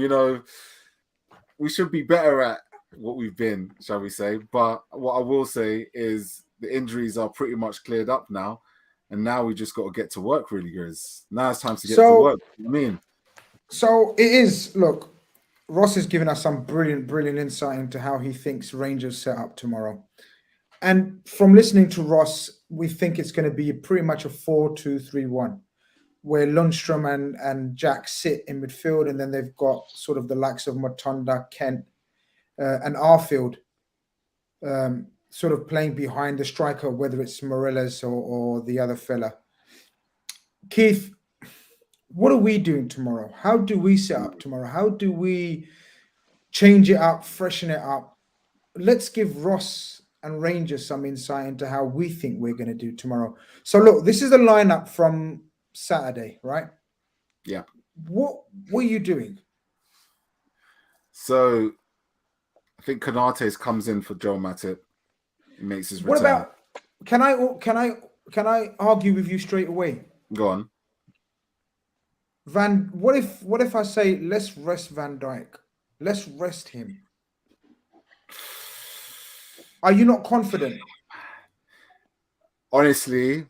we should be better at what we've been, shall we say. But what I will say is the injuries are pretty much cleared up now, and now we just got to get to work, really, Grizz. Now it's time to get to work. What do you mean? So it is, look, Ross has given us some brilliant insight into how he thinks Rangers set up tomorrow. And from listening to Ross, we think it's going to be pretty much a 4-2-3-1, where Lundstrom and Jack sit in midfield, and then they've got sort of the likes of Matunda, Kent, and Anfield sort of playing behind the striker, whether it's Morelos or the other fella. Keith, what are we doing tomorrow? How do we set up tomorrow? How do we change it up, freshen it up? Let's give Ross and Rangers some insight into how we think we're going to do tomorrow. So look, this is the lineup from Saturday, right? Yeah. What are you doing? So I think Kanates comes in for Joe Matip. He makes his return. What about? Can I argue with you straight away? Go on. What if I say let's rest Van Dijk? Let's rest him. Are you not confident? honestly,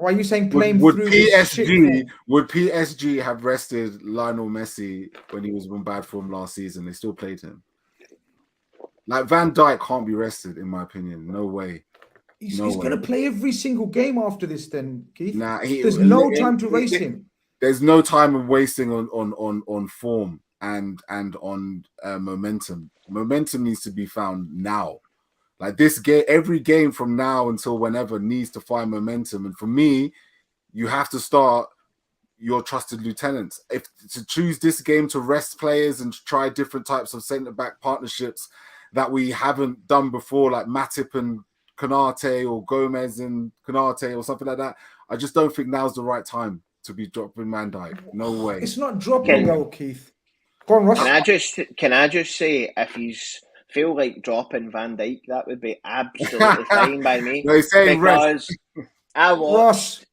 Or are you saying playing through this shit form? would PSG have rested Lionel Messi when he was in bad form last season? They still played him. Like Van Dijk can't be rested, in my opinion. No way. He's going to play every single game after this, then, Keith. Nah, there's no time to race him. There's no time of wasting on form and on momentum. Momentum needs to be found now. Like this game, every game from now until whenever needs to find momentum. And for me, you have to start your trusted lieutenants. If to choose this game to rest players and try different types of centre-back partnerships that we haven't done before, like Matip and Konate or Gomez and Konate or something like that, I just don't think now's the right time to be dropping Van Dijk. No way. It's not dropping though, Keith. Go on, Ross. Can I just say, if he's feel like dropping Van Dijk, that would be absolutely fine by me. No, he's saying because rest.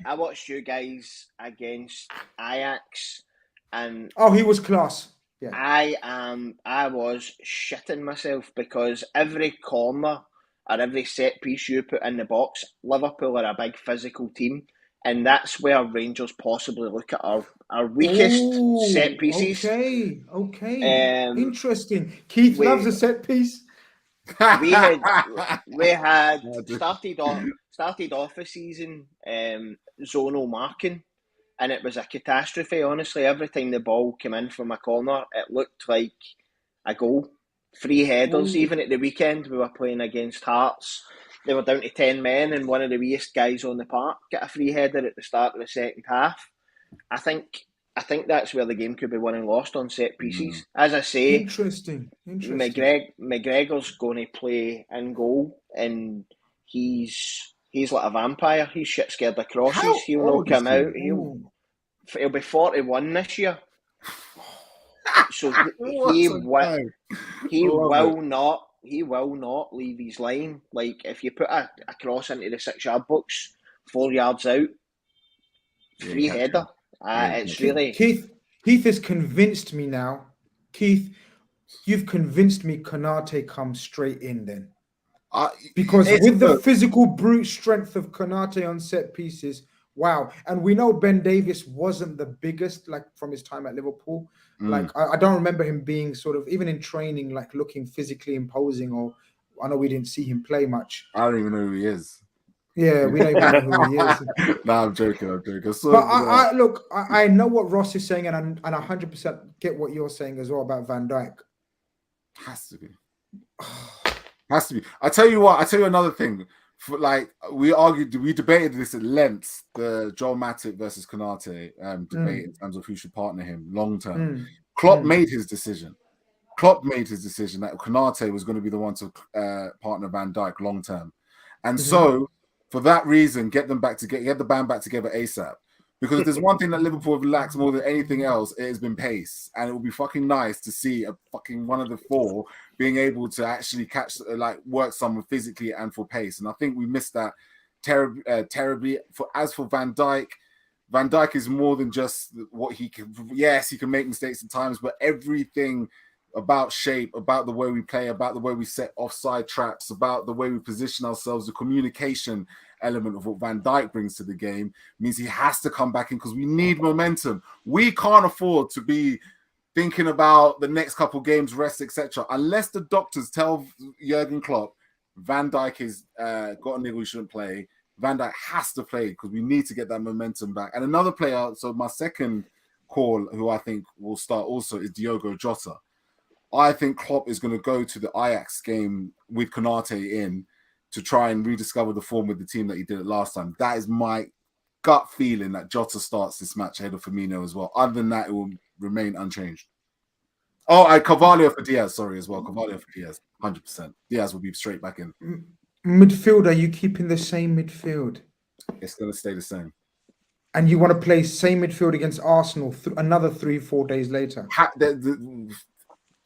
I watched you guys against Ajax, and he was class. Yeah, I was shitting myself because every corner or every set piece you put in the box, Liverpool are a big physical team, and that's where Rangers possibly look at our weakest set pieces. Okay. Interesting. Keith loves a set piece. We had started off the season zonal marking, and it was a catastrophe. Honestly, every time the ball came in from a corner, it looked like a goal. 3 headers. Even at the weekend, we were playing against Hearts. They were down to 10 men, and one of the weakest guys on the park got a free header at the start of the second half. I think that's where the game could be won and lost on set pieces. As I say, interesting. McGregor's going to play in goal, and he's like a vampire. He's shit scared of crosses. He'll not come out. He'll be 41 this year. So he will not leave his line. Like, if you put a cross into the 6-yard box, 4 yards out, free header. It's really... Keith has convinced me now. Keith, you've convinced me Konate comes straight in then. Because with the physical brute strength of Konate on set pieces, wow. And we know Ben Davies wasn't the biggest, like, from his time at Liverpool. Like, I don't remember him being sort of, even in training, like looking physically imposing, or I know we didn't see him play much. I don't even know who he is. Yeah, we don't even know who he is. Nah, I'm joking. So, but I know what Ross is saying, and I 100% get what you're saying as well about Van Dijk. Has to be. I tell you another thing. We debated this at length, the Joel Matip versus Konate debate in terms of who should partner him long term. Klopp made his decision. That Konate was going to be the one to partner Van Dijk long term, and so for that reason, get the band back together ASAP. Because if there's one thing that Liverpool have lacked more than anything else, it has been pace. And it would be fucking nice to see a fucking one of the 4 being able to actually work someone physically and for pace. And I think we missed that terribly. As for Van Dijk is more than just what he can. Yes, he can make mistakes at times, but everything about shape, about the way we play, about the way we set offside traps, about the way we position ourselves, the communication element of what Van Dijk brings to the game means he has to come back in, because we need momentum. We can't afford to be thinking about the next couple games, rest, etc. Unless the doctors tell Jurgen Klopp Van Dijk is got a niggle, he shouldn't play. Van Dijk has to play because we need to get that momentum back. And another player, so my second call, who I think will start also, is Diogo Jota. I think Klopp is going to go to the Ajax game with Konate in to try and rediscover the form with the team that he did it last time. That is my gut feeling, that Jota starts this match ahead of Firmino as well. Other than that, it will remain unchanged. Carvalho for Diaz, as well. Carvalho for Diaz, 100%. Diaz will be straight back in. Midfield, are you keeping the same midfield? It's going to stay the same. And you want to play same midfield against Arsenal another 3-4 days later?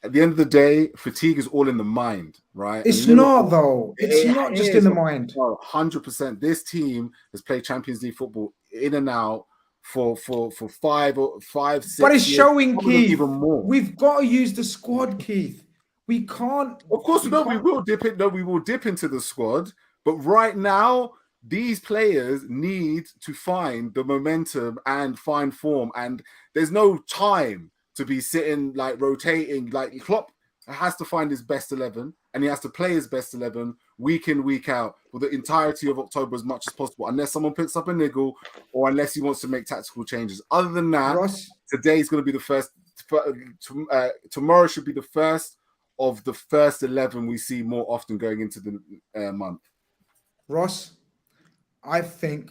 At the end of the day, fatigue is all in the mind, right? It's not, though. It's not just in the mind. 100%. This team has played Champions League football in and out for 5 or 6 But it's years, showing, Keith. Even more. We've got to use the squad, Keith. We can't. Of course, we will dip in. No, we will dip into the squad. But right now, these players need to find the momentum and find form, and there's no time to be sitting like rotating. Like Klopp has to find his best 11, and he has to play his best 11 week in, week out for the entirety of October as much as possible, unless someone picks up a niggle or unless he wants to make tactical changes. Other than that, Ross, today's going to be the first. Tomorrow should be the first of the first 11 we see more often going into the month. Ross, I think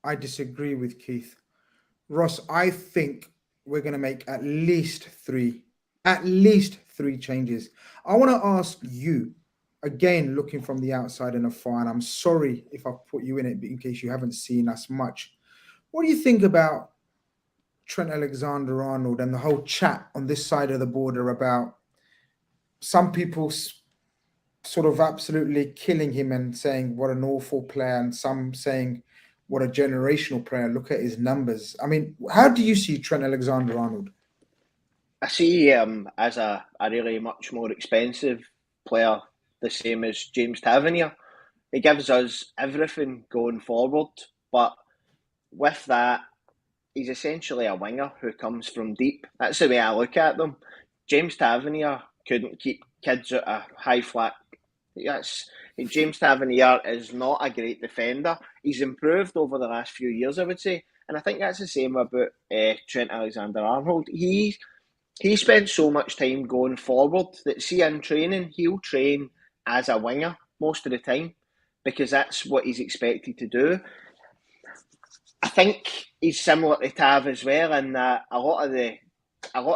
I disagree with Keith. Ross, I think we're going to make at least three changes. I want to ask you, again, looking from the outside and afar, and I'm sorry if I've put you in it, but in case you haven't seen us much, what do you think about Trent Alexander-Arnold and the whole chat on this side of the border about some people sort of absolutely killing him and saying what an awful player, and some saying what a generational player, look at his numbers. I mean, how do you see Trent Alexander-Arnold? I see him as a really much more expensive player, the same as James Tavernier. He gives us everything going forward, but with that, he's essentially a winger who comes from deep. That's the way I look at them. James Tavernier couldn't keep kids at a high flat. James Tavernier is not a great defender. He's improved over the last few years, I would say. And I think that's the same about Trent Alexander-Arnold. He spends so much time going forward that, see, in training, he'll train as a winger most of the time because that's what he's expected to do. I think he's similar to Tav as well, in that a lot of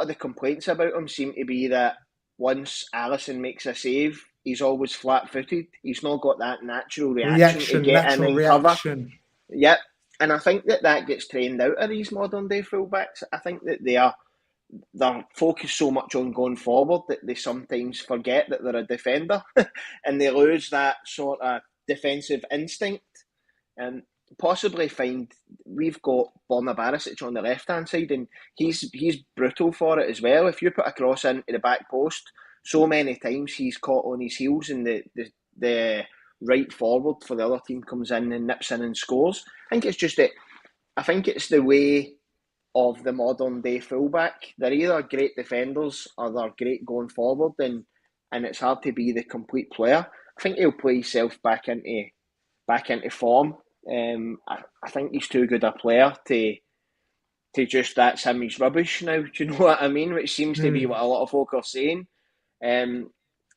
the complaints about him seem to be that once Alisson makes a save, he's always flat-footed. He's not got that natural reaction to get in and cover. Yep, and I think that gets trained out of these modern-day fullbacks. I think that they're focused so much on going forward that they sometimes forget that they're a defender and they lose that sort of defensive instinct. And possibly we've got Borna Barisic on the left-hand side, and he's brutal for it as well. If you put a cross into the back post, so many times he's caught on his heels and the right forward for the other team comes in and nips in and scores. I think it's the way of the modern day fullback. They're either great defenders or they're great going forward, and it's hard to be the complete player. I think he'll play himself back into form. I think he's too good a player to just that's him, he's rubbish now. Do you know what I mean? Which seems to be what a lot of folk are saying.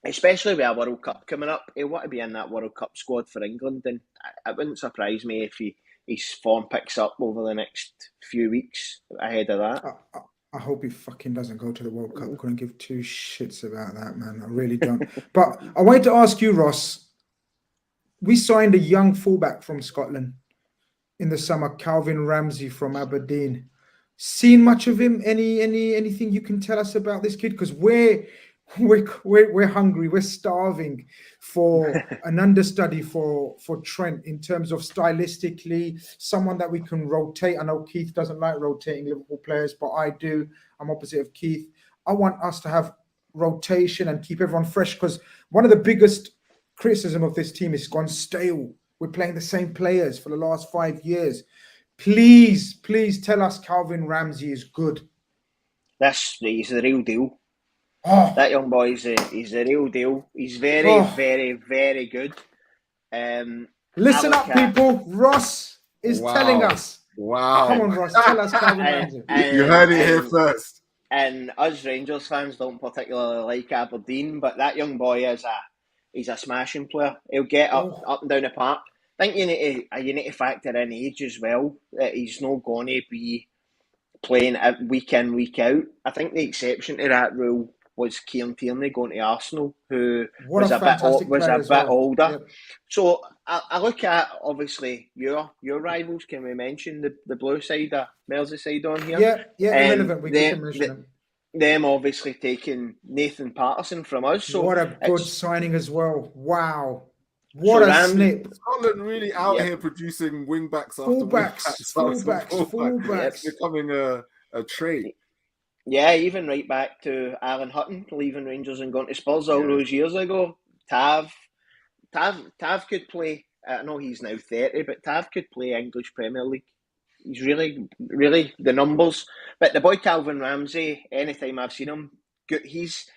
Especially with a World Cup coming up, he'll want to be in that World Cup squad for England, and it wouldn't surprise me if his form picks up over the next few weeks ahead of that. I hope he fucking doesn't go to the World Cup. I couldn't give two shits about that, man. I really don't. But I wanted to ask you, Ross, we signed a young fullback from Scotland in the summer, Calvin Ramsey from Aberdeen. Seen much of him? Anything you can tell us about this kid? Because we're hungry, we're starving for an understudy for Trent in terms of stylistically, someone that we can rotate. I know Keith doesn't like rotating Liverpool players, but I do. I'm opposite of Keith. I want us to have rotation and keep everyone fresh, because one of the biggest criticism of this team is gone stale. We're playing the same players for the last 5 years. Please tell us Calvin Ramsey is good. He's the real deal. Oh. That young boy is the real deal. He's very, very good. Listen up, people. Ross is telling us. Wow. Come on, Ross. Tell us Calvin Ramsey. You heard it here first. And us Rangers fans don't particularly like Aberdeen, but that young boy he's a smashing player. He'll get up and down the park. I think you need to factor in age as well. That he's not going to be playing week in, week out. I think the exception to that rule was Kieran Tierney going to Arsenal, who was a bit older. Yep. So I look at, obviously, your rivals. Can we mention the blue side of Merseyside on here? Yeah, irrelevant. We can mention them. Them obviously taking Nathan Patterson from us. So what a good signing as well. Wow. What a snip. Scotland really out here producing wing-backs after fullbacks. It's becoming a trait. Yeah, even right back to Alan Hutton leaving Rangers and going to Spurs all those years ago. Tav could play I know he's now 30, but Tav could play English Premier League. He's really, really the numbers. But the boy Calvin Ramsey, anytime I've seen him, good. He's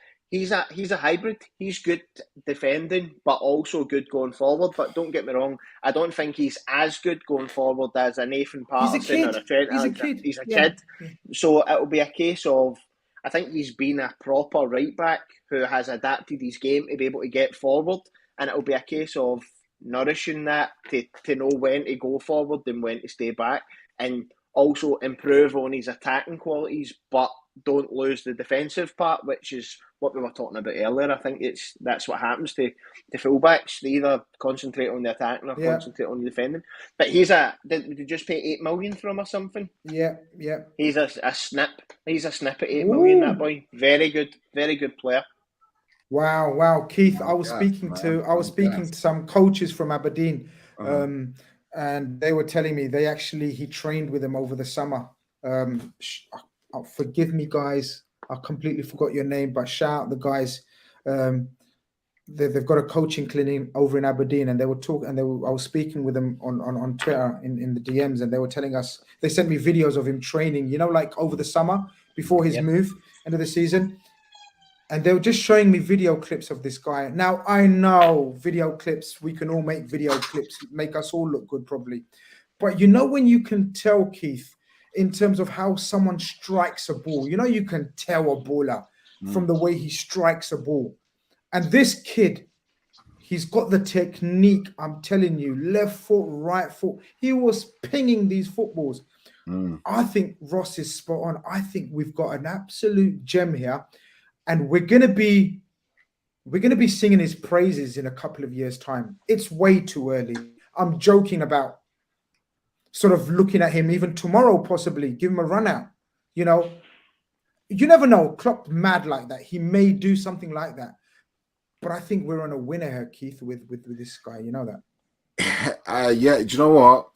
a hybrid. He's good defending, but also good going forward. But don't get me wrong, I don't think he's as good going forward as a Nathan He's a Patterson or kid. a Trent He's a Alexander. kid. He's a Yeah. kid. So it'll be a case of, I think he's been a proper right back who has adapted his game to be able to get forward, and it'll be a case of nourishing that to know when to go forward and when to stay back, and also improve on his attacking qualities, but don't lose the defensive part, which is what we were talking about earlier. I think that's what happens to fullbacks. They either concentrate on the attacking or concentrate on the defending. But did you just pay 8 million for him or something? Yeah. He's a snip. He's a snip at 8 million, that boy. Very good player. Wow, Keith. I was speaking to some coaches from Aberdeen, and they were telling me he trained with them over the summer. Forgive me, guys. I completely forgot your name, but shout out the guys. They've got a coaching clinic over in Aberdeen, and they were talking. And I was speaking with them on Twitter in the DMs, and they were telling us. They sent me videos of him training. Like over the summer before his move end of the season. And they were just showing me video clips of this guy. Now, I know video clips, we can all make video clips, make us all look good probably. But when you can tell, Keith, in terms of how someone strikes a ball, you can tell a baller from the way he strikes a ball. And this kid, he's got the technique, I'm telling you, left foot, right foot. He was pinging these footballs. I think Ross is spot on. I think we've got an absolute gem here. And we're gonna be singing his praises in a couple of years' time. It's way too early. I'm joking about sort of looking at him even tomorrow, possibly give him a run out. You never know. Klopp's mad like that. He may do something like that. But I think we're on a winner here, Keith, with this guy. You know that. Yeah. Do you know what?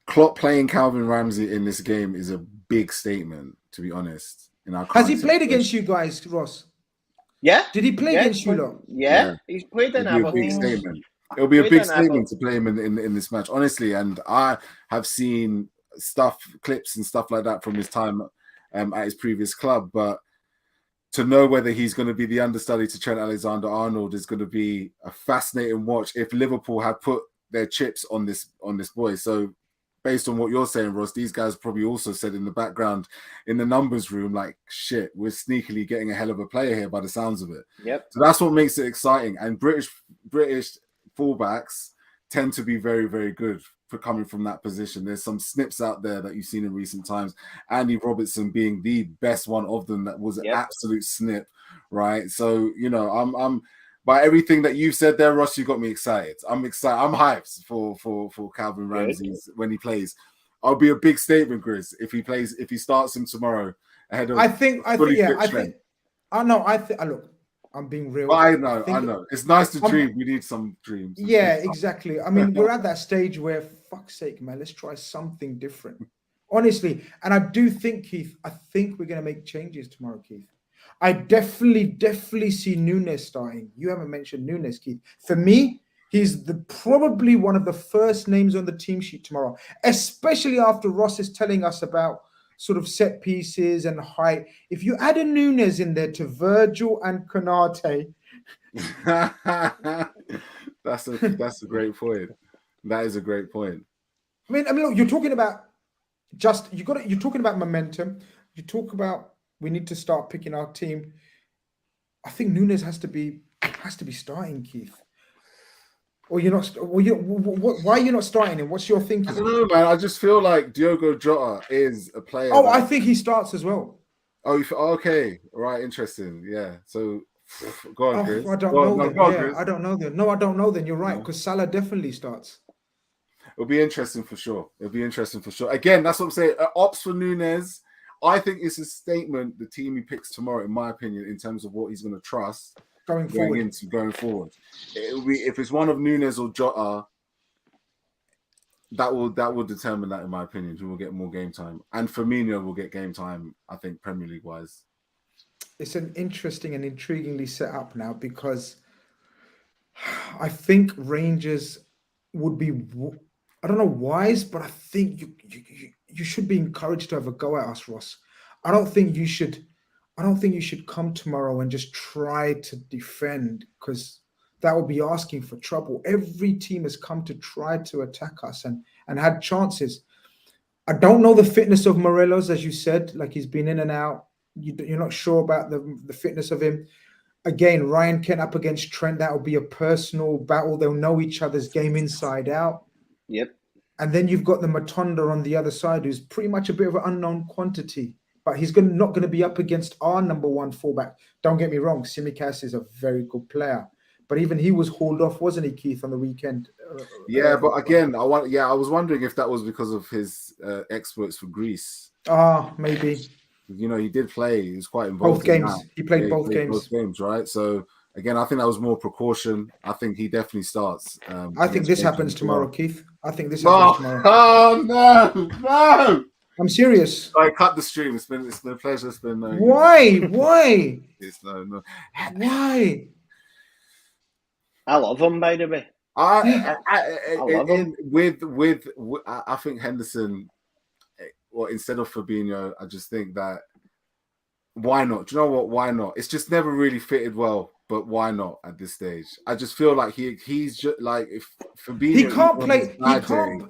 Klopp playing Calvin Ramsey in this game is a big statement, to be honest. Has he played against you guys, Ross? Yeah. Did he play against you lot? Yeah. He's played in Aberdeen. It'll be a big statement to play him in this match, honestly. And I have seen clips and stuff like that from his time at his previous club. But to know whether he's going to be the understudy to Trent Alexander-Arnold is going to be a fascinating watch if Liverpool have put their chips on this boy. So based on what you're saying, Ross, these guys probably also said in the background in the numbers room, like, shit, we're sneakily getting a hell of a player here by the sounds of it. Yep. So that's what makes it exciting. And British fullbacks tend to be very, very good for coming from that position. There's some snips out there that you've seen in recent times. Andy Robertson being the best one of them, that was an absolute snip, right? So, I'm by everything that you've said there, Ross, you got me excited. I'm excited. I'm hyped for Calvin Ramsey when he plays. I'll be a big statement, Grizz, if he starts him tomorrow ahead of. Look, I'm being real. I know. It's nice to dream. We need some dreams. Yeah, exactly. I mean, we're at that stage where, fuck's sake, man, let's try something different. Honestly, and I do think, Keith, we're going to make changes tomorrow, Keith. I definitely see Nunes starting. You haven't mentioned Nunes, Keith. For me, he's probably one of the first names on the team sheet tomorrow, especially after Ross is telling us about sort of set pieces and height. If you add a Nunes in there to Virgil and Khanage, that's a great point. That is a great point. I mean, look, you're talking about you're talking about momentum. You talk about we need to start picking our team. I think Nunes has to be starting, Keith. Or you're not? Why are you not starting him? What's your thinking? I don't know, man. I just feel like Diogo Jota is a player. Oh, I think he starts as well. Oh, okay, right, interesting. Yeah. So, go on, Grizz. I don't know then. I don't know then. No, I don't know then. You're right, because Salah definitely starts. It'll be interesting for sure. Again, that's what I'm saying. Ops for Nunes. I think it's a statement, the team he picks tomorrow, in my opinion, in terms of what he's going to trust going forward. It'll be, if it's one of Nunes or Jota, that will determine that, in my opinion, who will get more game time. And Firmino will get game time, I think, Premier League wise. It's an interesting and intriguingly set up now, because I think Rangers would be, I don't know, wise, but I think you should be encouraged to have a go at us, Ross. I don't think you should come tomorrow and just try to defend, because that would be asking for trouble. Every team has come to try to attack us and had chances. I don't know the fitness of Morelos, as you said, like he's been in and out. You're not sure about the fitness of him. Again, Ryan Kent up against Trent, that will be a personal battle. They'll know each other's game inside out. Yep. And then you've got the Matonda on the other side, who's pretty much a bit of an unknown quantity. But he's not going to be up against our number one fullback. Don't get me wrong, Tsimikas is a very good player. But even he was hauled off, wasn't he, Keith, on the weekend? Yeah, but again, I was wondering if that was because of his exploits for Greece. Maybe. You know, he did play. He was quite involved. Both games. He played both games. Both games, right? So again, I think that was more precaution. I think he definitely starts. I think this happens tomorrow, Keith. I think this happens tomorrow. Oh no! I'm serious. I cut the stream. It's been a pleasure. It's been why? Why? It's no. Why? I love him, by the way. I love him. I think Henderson. Well, instead of Fabinho, I just think that why not? Do you know what? Why not? It's just never really fitted well, but why not at this stage? I just feel like he's just like if Fabinho. He can't play.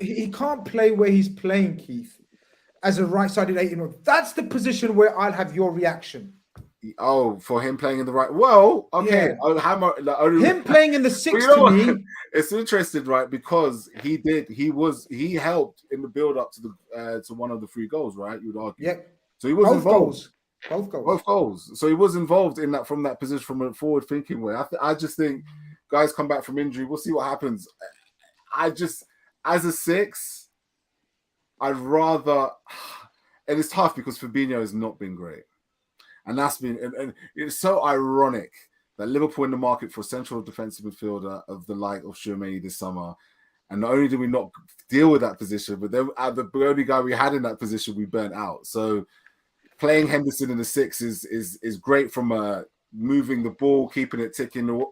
He can't play where he's playing, Keith, as a right-sided 18-year-old. That's the position where I'll have your reaction. Oh, for him playing in the right. Well, okay. Yeah. Him playing in the six to me. It's interesting, right? Because he helped in the build-up to one of the 3 goals, right? You would argue. Yeah. So he was involved. Both goals. So he was involved in that from that position, from a forward-thinking way. I just think guys come back from injury. We'll see what happens. As a 6, I'd rather, and it's tough because Fabinho has not been great. And that's been, and it's so ironic that Liverpool in the market for a central defensive midfielder of the like of Tchouaméni this summer. And not only did we not deal with that position, but then the only guy we had in that position, we burnt out. So playing Henderson in the 6 is great from moving the ball, keeping it ticking,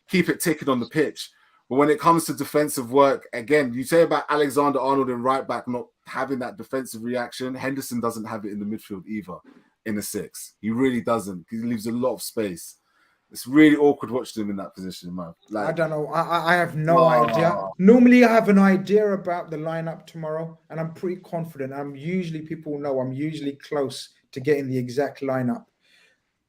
keep it ticking on the pitch. But when it comes to defensive work, again, you say about Alexander-Arnold and right back not having that defensive reaction, Henderson doesn't have it in the midfield either. In a 6, he really doesn't. He leaves a lot of space. It's really awkward watching him in that position, man. I don't know. I have no idea. Normally, I have an idea about the lineup tomorrow, and I'm pretty confident. People know I'm usually close to getting the exact lineup.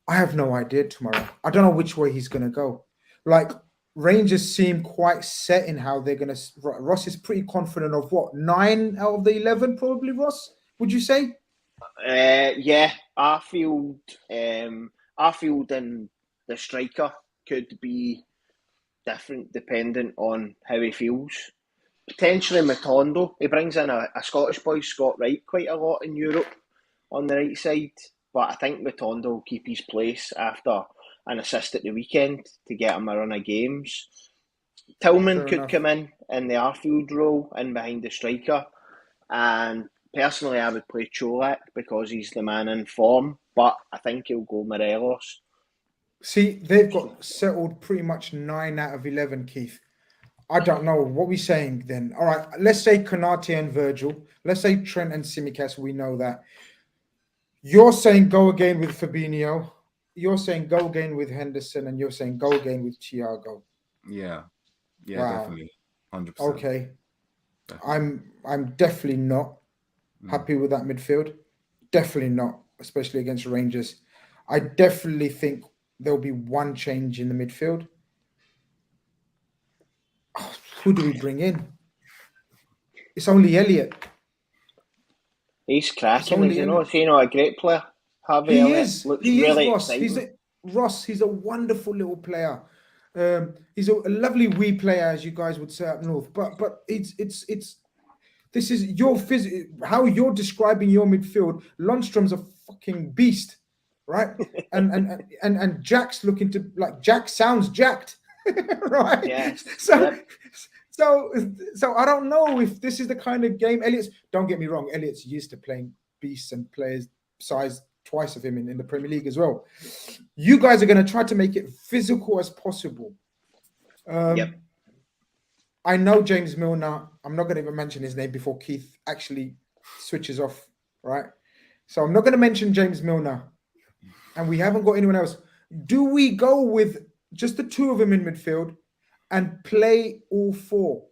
I have no idea tomorrow. I don't know which way he's going to go. Like, Rangers seem quite set in how they're going to. Ross is pretty confident of what, 9 out of the 11, probably. Ross, would you say? Yeah, Anfield and the striker could be different dependent on how he feels. Potentially Matondo. He brings in a Scottish boy, Scott Wright, quite a lot in Europe on the right side. But I think Matondo will keep his place after an assist at the weekend to get him a run of games. Tillman could come in the Anfield role, in behind the striker. And personally, I would play Cholak because he's the man in form, but I think he'll go Morelos. See, they've got settled pretty much 9 out of 11, Keith. I don't know. What are we saying then? All right, let's say Khanage and Virgil. Let's say Trent and Tsimikas. We know that. You're saying go again with Fabinho. You're saying go again with Henderson, and you're saying go again with Thiago. Yeah, wow. Definitely, 100%. Okay, definitely. I'm definitely not happy with that midfield. Definitely not, especially against Rangers. I definitely think there'll be one change in the midfield. Oh, who do we bring in? It's only Elliott. He's cracking. He's a great player. Harvey Elliott looks really exciting. Ross. He's a wonderful little player. He's a lovely wee player, as you guys would say up north. But it's this is your how you're describing your midfield. Lundstrom's a fucking beast, right? and Jack's looking to Jack sounds jacked, right? Yeah. So I don't know if this is the kind of game don't get me wrong, Elliott's used to playing beasts and players size twice of him in the Premier League as well. You guys are going to try to make it physical as possible. Yep. I know James Milner. I'm not going to even mention his name before Keith actually switches off, right? So I'm not going to mention James Milner. And we haven't got anyone else. Do we go with just the two of them in midfield and play all four?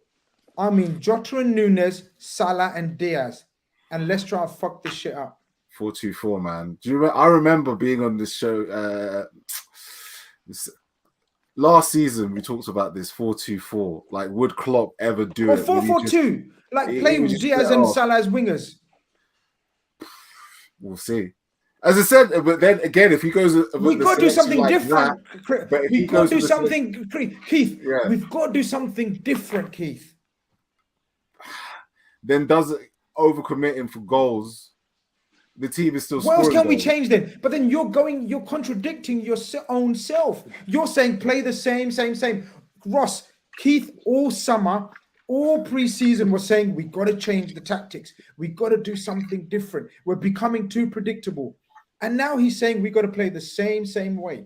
I mean, Jota and Nunes, Salah and Diaz. And let's try and fuck this shit up. 4-2-4, man. Do you remember? I remember being on this show last season. We talked about this 4-2-4. Like, would Klopp ever do it? 4-4-2. Like, play with Diaz and Salah as wingers. We'll see. As I said, but then again, if he goes, we've got to do something like different. We've got to do something, Keith. Yeah. We've got to do something different, Keith. Then does it overcommitting for goals? The team is still. What else can we change then? But then you're contradicting your own self. You're saying play the same. Ross, Keith, all summer, all pre-season was saying we got to change the tactics. We got to do something different. We're becoming too predictable. And now he's saying we got to play the same way.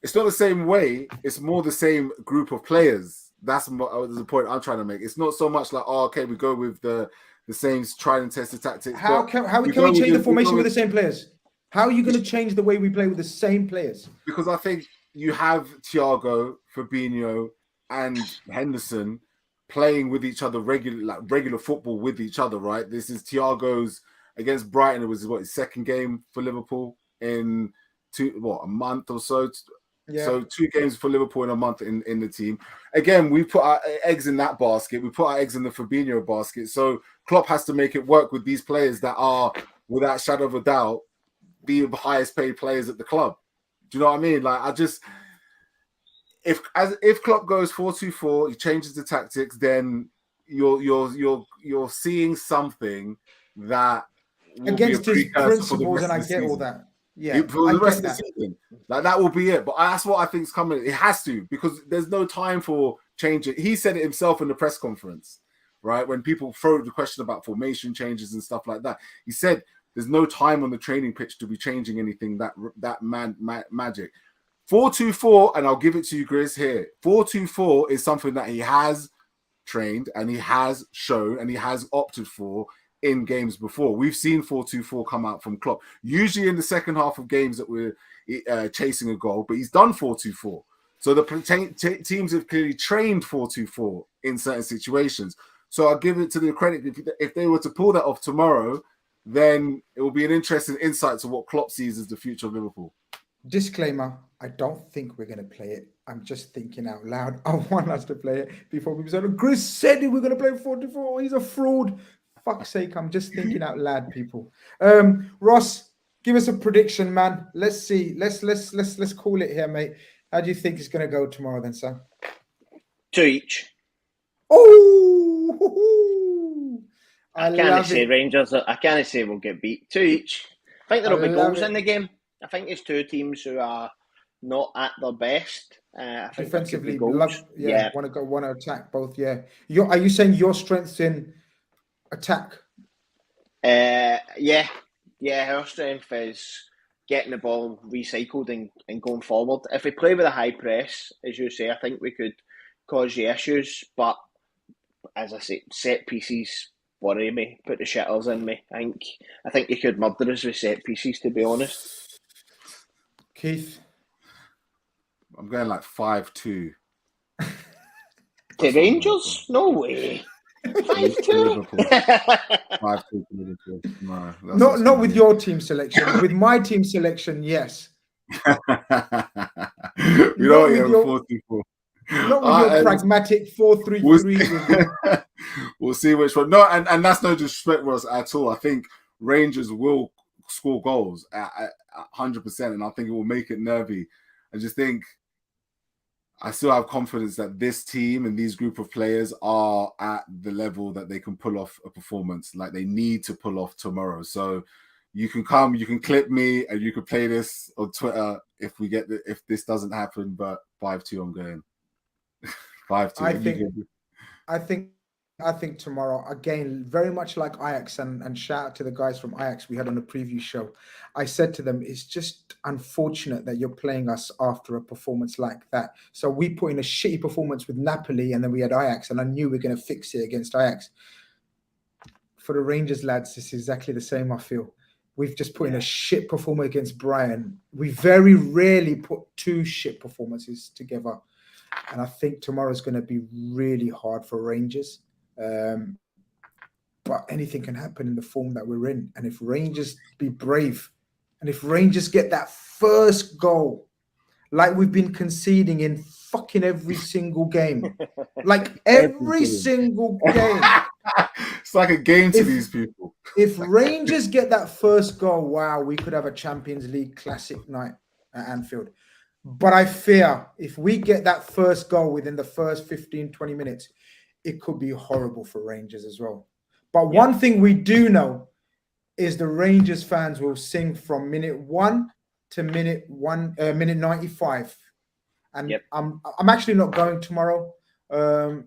It's not the same way. It's more the same group of players. That's the point I'm trying to make. It's not so much like, oh, okay, we go with the same tried and tested tactics. How can we change the formation with the same players? How are you going to change the way we play with the same players? Because I think you have Thiago, Fabinho, and Henderson playing with each other regular football with each other, right? This is Thiago's against Brighton. It was his second game for Liverpool in a month or so. Yeah. So 2 games for Liverpool in a month in the team. Again, we put our eggs in that basket. We put our eggs in the Fabinho basket. So Klopp has to make it work with these players that are, without shadow of a doubt, the highest paid players at the club. Do you know what I mean? Like, if Klopp goes 4-2-4, he changes the tactics, then you're seeing something that against his principles, and I get all that. Yeah, for the rest of the season, like that will be it. But that's what I think is coming. It has to, because there's no time for changing. He said it himself in the press conference, right? When people throw the question about formation changes and stuff like that, he said there's no time on the training pitch to be changing anything that magic. 4-2-4, and I'll give it to you, Grizz, here. 4-2-4 is something that he has trained and he has shown and he has opted for in games before. We've seen 4-2-4 come out from Klopp, usually in the second half of games that we're chasing a goal, but he's done 4-2-4. So the teams have clearly trained 4-2-4 in certain situations. So I'll give it to the credit. If they were to pull that off tomorrow, then it will be an interesting insight to what Klopp sees as the future of Liverpool. Disclaimer, I don't think we're going to play it. I'm just thinking out loud. I want us to play it before people say, Grizz said we're going to play 4-2-4. He's a fraud. Fuck's sake, I'm just thinking out loud, people. Ross, give us a prediction, man. Let's see. Let's call it here, mate. How do you think it's going to go tomorrow then, sir? 2 each. Oh! I can't say Rangers. I can't say we'll get beat. 2 each. I think there'll be goals in the game. I think it's 2 teams who are not at their best. Defensively, want to attack both. Yeah. Are you saying your strength's in attack? Yeah. Our strength is getting the ball recycled and going forward. If we play with a high press, as you say, I think we could cause you issues. But as I say, set pieces worry me. Put the shitters in me. I think you could murder us with set pieces, to be honest. Keith, I'm going like 5-2. To Rangers? No way. 5-2. 5-2 to Liverpool. No, not with your team selection. With my team selection, yes. We don't have 4-2-4. Not with your pragmatic 4-3-3. We'll see which one. No, and that's no disrespect, Ross, at all. I think Rangers will score goals at 100%, and I think it will make it nervy. I just think I still have confidence that this team and these group of players are at the level that they can pull off a performance like they need to pull off tomorrow. So you can clip me, and you can play this on Twitter if this doesn't happen. But 5-2, I'm going 5-2. I think think tomorrow, again, very much like Ajax, and shout out to the guys from Ajax we had on the preview show. I said to them, it's just unfortunate that you're playing us after a performance like that. So we put in a shitty performance with Napoli, and then we had Ajax, and I knew we were going to fix it against Ajax. For the Rangers lads, it's exactly the same, I feel. We've just put in a shit performance against Brighton. We very rarely put two shit performances together. And I think tomorrow's going to be really hard for Rangers. But anything can happen in the form that we're in. And if Rangers be brave, and if Rangers get that first goal, like we've been conceding in fucking every single game, like every single game. It's like a game to these people. If Rangers get that first goal, wow, we could have a Champions League classic night at Anfield. But I fear if we get that first goal within the first 15, 20 minutes, it could be horrible for Rangers as well. But one thing we do know is the Rangers fans will sing from minute 1 to minute 95. And I'm actually not going tomorrow. I've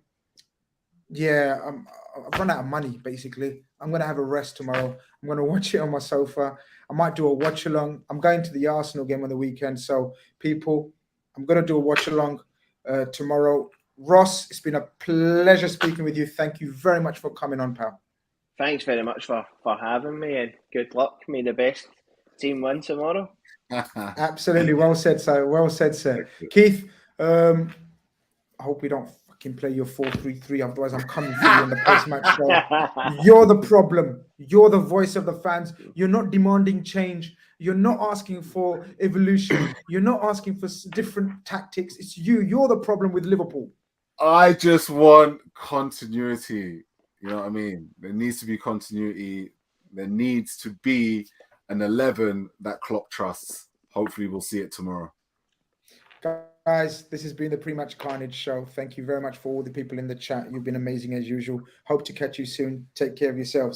run out of money, basically. I'm going to have a rest tomorrow. I'm going to watch it on my sofa. I might do a watch along. I'm going to the Arsenal game on the weekend. So, people, I'm going to do a watch along tomorrow. Ross, it's been a pleasure speaking with you. Thank you very much for coming on, pal. Thanks very much for having me, and good luck. May the best team win tomorrow. Absolutely. Well said, sir. Well said, sir. Keith, I hope we don't fucking play your 4-3-3. Otherwise, I'm coming for you in the post-match show. You're the problem. You're the voice of the fans. You're not demanding change. You're not asking for evolution. You're not asking for different tactics. It's you. You're the problem with Liverpool. I just want continuity. You know what I mean? There needs to be continuity. There needs to be an 11 that Klopp trusts. Hopefully, we'll see it tomorrow. Guys, this has been the Pre-Match Khanage show. Thank you very much for all the people in the chat. You've been amazing as usual. Hope to catch you soon. Take care of yourselves.